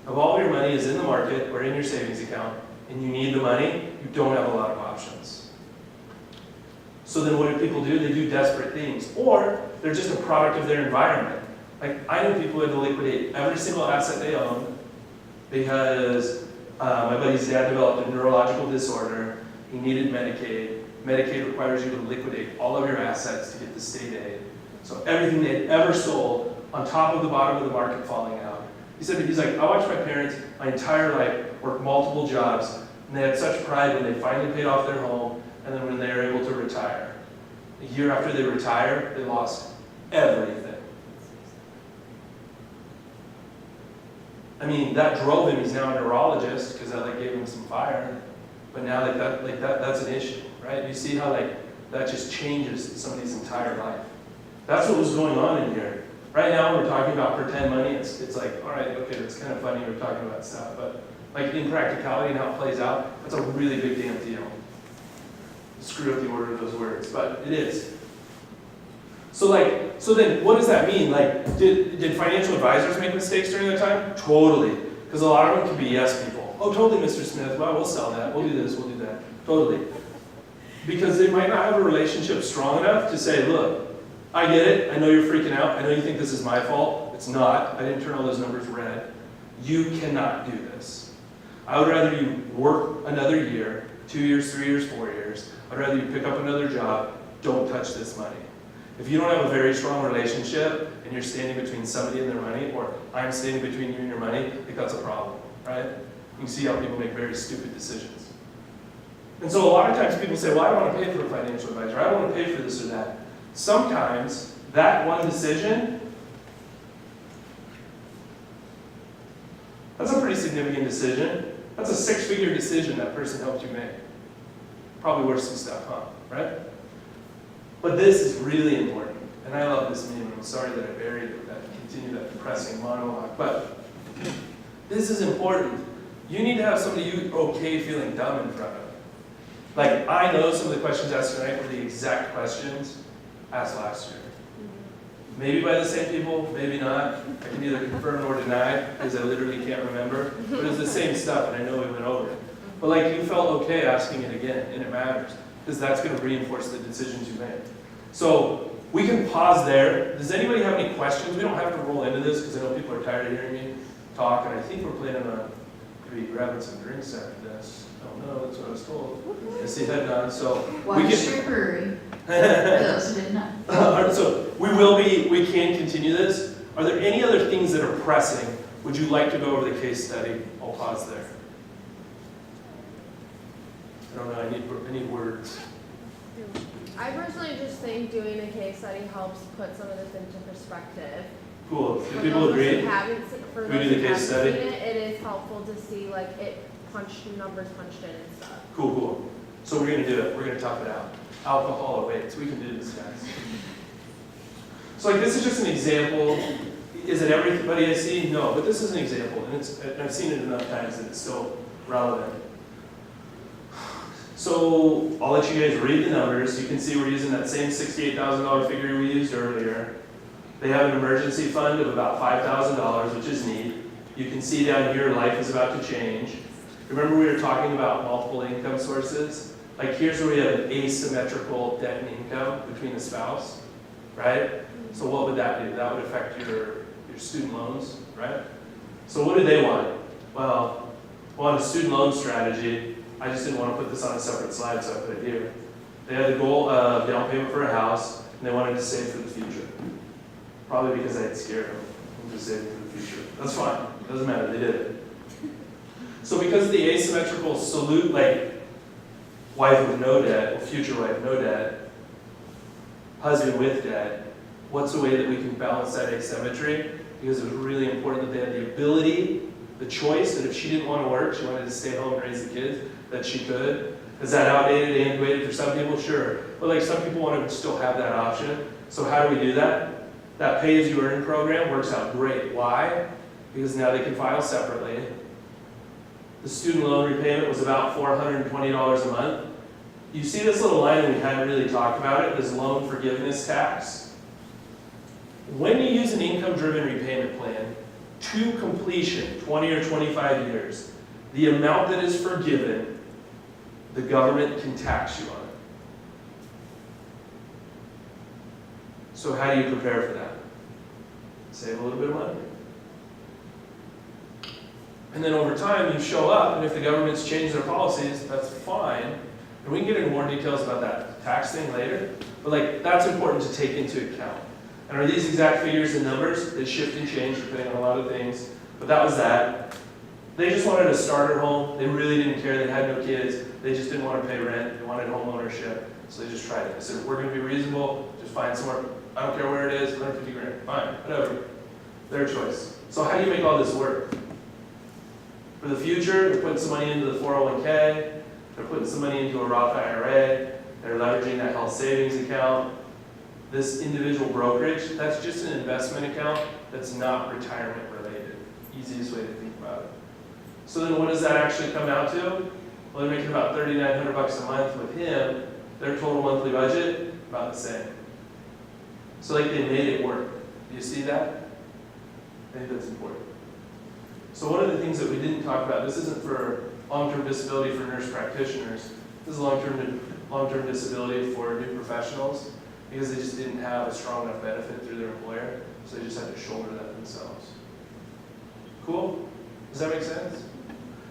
A: If all your money is in the market or in your savings account, and you need the money, you don't have a lot of options. So then what do people do? They do desperate things. Or they're just a product of their environment. Like, I know people who had to liquidate every single asset they own because my buddy's dad developed a neurological disorder. He needed Medicaid. Medicaid requires you to liquidate all of your assets to get the state aid. So everything they had ever sold, on top of the bottom of the market falling out. He's like, I watched my parents my entire life work multiple jobs, and they had such pride when they finally paid off their home, and then when they were able to retire. A year after they retired, they lost everything. I mean, that drove him. He's now a neurologist because that like gave him some fire. But now that's an issue, right? You see how that just changes somebody's entire life. That's what was going on in here. Right now, we're talking about pretend money. It's like, all right, okay, that's kind of funny. We're talking about stuff, but like in practicality and how it plays out, that's a really big damn deal. Screw up the order of those words, but it is. So then what does that mean? Like, did financial advisors make mistakes during that time? Totally. Because a lot of them can be yes people. Oh, totally, Mr. Smith. Well, we'll sell that. We'll do this, we'll do that. Totally. Because they might not have a relationship strong enough to say, look, I get it. I know you're freaking out. I know you think this is my fault. It's not. I didn't turn all those numbers red. You cannot do this. I would rather you work another year, 2 years, 3 years, 4 years. I'd rather you pick up another job. Don't touch this money. If you don't have a very strong relationship and you're standing between somebody and their money, or I'm standing between you and your money, I think that's a problem, right? You can see how people make very stupid decisions. And so a lot of times people say, well, I don't want to pay for a financial advisor. I don't want to pay for this or that. Sometimes that one decision, that's a pretty significant decision. That's a six-figure decision that person helped you make. Probably worth some stuff, huh? Right? But this is really important. And I love this meme. I'm sorry that I buried it, that continue that depressing monologue. But this is important. You need to have somebody you're okay feeling dumb in front of. Like, I know some of the questions asked tonight were the exact questions asked last year. Maybe by the same people, maybe not. I can neither confirm nor deny because I literally can't remember. But it's the same stuff, and I know we went over it. But like, you felt okay asking it again, and it matters because that's going to reinforce the decisions you make. So we can pause there. Does anybody have any questions? We don't have to roll into this because I know people are tired of hearing me talk, and I think we're planning on maybe grabbing some drinks after this. Oh no, that's what I was told. I see head nod. So
C: Water Street Brewery. For those who didn't know.
A: So we can continue this. Are there any other things that are pressing? Would you like to go over the case study? I'll pause there. I don't know, I need words.
L: I personally just think doing a case study helps put some of this into perspective.
A: Cool. Do
L: For
A: people
L: those
A: agree?
L: who haven't se- For
A: Can we
L: those
A: do the
L: who
A: case
L: haven't
A: study?
L: seen it, it is helpful to see like it numbers punched in and stuff.
A: Cool. So we're gonna do it. We're gonna tough it out. Alcohol awaits. We can do this, guys. So like, this is just an example. Is it everybody I see? No, but this is an example, and I've seen it enough times that it's still relevant. So I'll let you guys read the numbers. You can see we're using that same $68,000 figure we used earlier. They have an emergency fund of about $5,000, which is neat. You can see down here, life is about to change. Remember we were talking about multiple income sources? Like, here's where we have an asymmetrical debt and income between the spouse, right? So what would that do? That would affect your student loans, right? So what do they want? Well, on a student loan strategy, I just didn't want to put this on a separate slide, so I put it here. They had the goal of down payment for a house, and they wanted to save for the future. Probably because I had scared them into saving for the future. That's fine, doesn't matter, they did it. So because of the asymmetrical wife with no debt, or future wife no debt, husband with debt, what's the way that we can balance that asymmetry? Because it was really important that they had the ability, the choice, that if she didn't want to work, she wanted to stay home and raise the kids, that she could. Is that outdated, antiquated for some people? Sure. But some people want to still have that option. So how do we do that? That pay-as-you-earn program works out great. Why? Because now they can file separately. The student loan repayment was about $420 a month. You see this little line, and we hadn't really talked about it, this loan forgiveness tax. When you use an income-driven repayment plan, to completion, 20 or 25 years, the amount that is forgiven, the government can tax you on it. So how do you prepare for that? Save a little bit of money. And then over time, you show up, and if the government's changed their policies, that's fine. And we can get into more details about that tax thing later. But that's important to take into account. And are these exact figures and numbers? They shift and change depending on a lot of things. But that was that. They just wanted a starter home. They really didn't care. They had no kids. They just didn't want to pay rent. They wanted home ownership. So they just tried it. They said, we're going to be reasonable. Just find somewhere. I don't care where it is. 150 grand. Fine. Whatever. Their choice. So how do you make all this work? For the future, they're putting some money into the 401k. They're putting some money into a Roth IRA. They're leveraging that health savings account. This individual brokerage, that's just an investment account that's not retirement related. Easiest way to think about it. So then what does that actually come out to? Well, they're making about $3,900 a month with him. Their total monthly budget, about the same. So they made it work. Do you see that? I think that's important. So one of the things that we didn't talk about, this isn't for long-term disability for nurse practitioners. This is long-term disability for new professionals because they just didn't have a strong enough benefit through their employer, so they just had to shoulder that themselves. Cool? Does that make sense?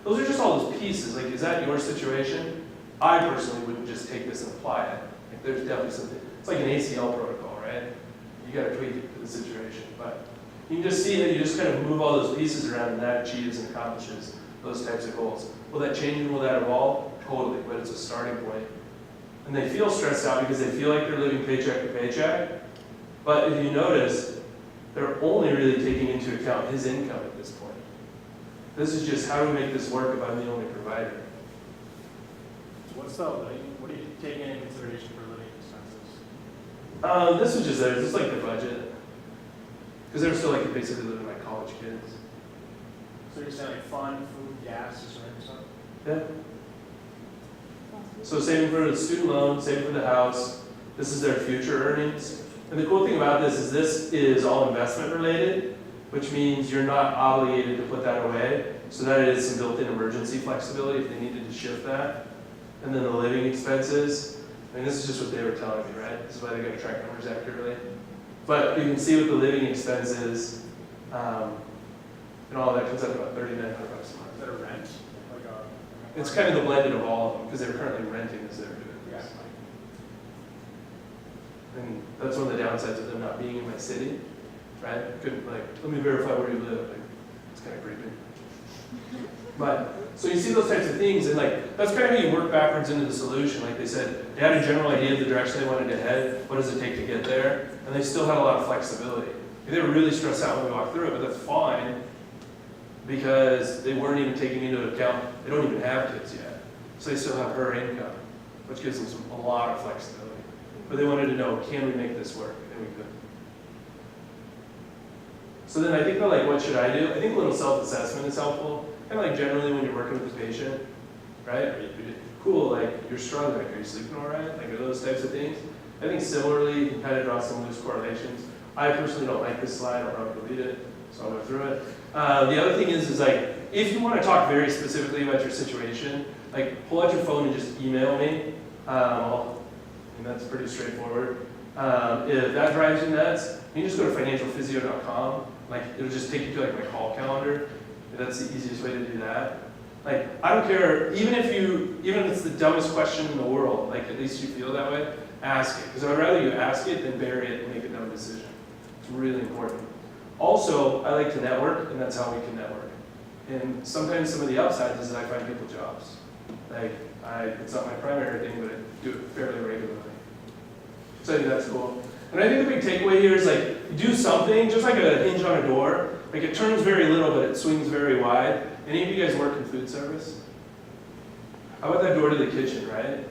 A: Those are just all those pieces. Is that your situation? I personally wouldn't just take this and apply it. There's definitely something. It's like an ACL protocol, right? You got to tweak it to the situation. But you can just see that you just kind of move all those pieces around, and that achieves and accomplishes those types of goals. Will that change and will that evolve? Totally, but it's a starting point. And they feel stressed out because they feel like they're living paycheck to paycheck. But if you notice, they're only really taking into account his income at this point. This is just how do we make this work if I'm the only provider?
F: What are you taking into consideration for living expenses?
A: This was just theirs. This is the budget. Because they're still basically living like college kids.
F: So you're saying fun, food, gas, this sort of stuff?
A: Yeah. So saving for the student loan, saving for the house, this is their future earnings. And the cool thing about this is all investment related, which means you're not obligated to put that away. So that is some built-in emergency flexibility if they needed to shift that. And then the living expenses, this is just what they were telling me, right? This is why they got to track numbers accurately. But you can see with the living expenses, and all that comes out to about $3,900 a month.
F: Is that a rent?
A: It's kind of the blended of all of them, because they're currently renting as they're doing
F: Yeah.
A: this. And that's one of the downsides of them not being in my city, right? Couldn't let me verify where you live. It's kind of creepy. But, so you see those types of things, and that's kind of how you work backwards into the solution. Like they said, they had a general idea of the direction they wanted to head, what does it take to get there, and they still had a lot of flexibility. They were really stressed out when we walked through it, but that's fine, because they weren't even taking into account, they don't even have kids yet. So they still have her income, which gives them a lot of flexibility. But they wanted to know, can we make this work? And we could. So then I think what should I do? I think a little self-assessment is helpful. Kind of generally when you're working with the patient, right? Cool, you're struggling, are you sleeping all right? Are those types of things. I think similarly, you can kind of draw some loose correlations. I personally don't like this slide, I'll probably delete it, so I'll go through it. The other thing is if you want to talk very specifically about your situation, pull out your phone and just email me. And that's pretty straightforward. If that drives you nuts, you can just go to financialphysio.com. Like, it'll just take you to like my call calendar. That's the easiest way to do that. Like, I don't care, even if it's the dumbest question in the world, like at least you feel that way, ask it. Because I would rather you ask it than bury it and make a dumb decision. It's really important. Also, I like to network, and that's how we can network. And sometimes some of the upsides is that I find people jobs. Like, it's not my primary thing, but I do it fairly regularly. So I think that's cool. And I think the big takeaway here is like, do something, just like a hinge on a door. Like it turns very little, but it swings very wide. Any of you guys work in food service? How about that door to the kitchen, right?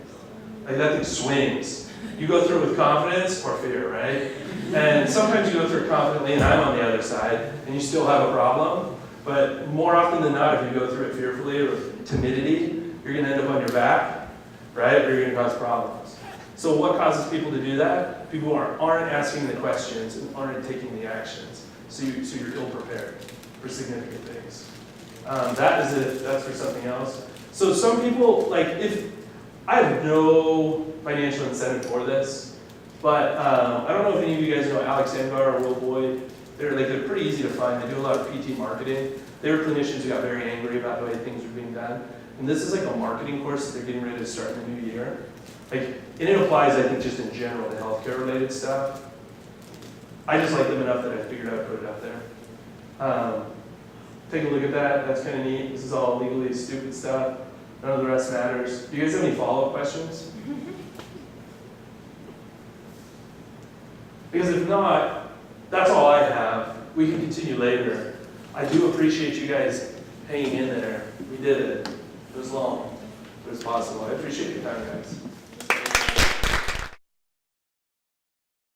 A: Like that thing swings. You go through it with confidence or fear, right? And sometimes you go through it confidently, and I'm on the other side, and you still have a problem. But more often than not, if you go through it fearfully or with timidity, you're going to end up on your back, right? Or you're going to cause problems. So what causes people to do that? People who aren't asking the questions and aren't taking the actions. So you're ill prepared for significant things. That is it. That's for something else. So some people, like, if I have no financial incentive for this, but I don't know if any of you guys know Alex Angar or Will Boyd. They're pretty easy to find. They do a lot of PT marketing. They were clinicians who got very angry about the way things were being done. And this is like a marketing course that they're getting ready to start in the new year. Like, and it applies, I think, just in general to healthcare related stuff. I just like them enough that I figured I'd put it out there. Take a look at that. That's kind of neat. This is all legally stupid stuff. None of the rest matters. Do you guys have any follow-up questions? Because if not, that's all I have. We can continue later. I do appreciate you guys hanging in there. We did it. It was long, but it's possible. I appreciate your time, guys.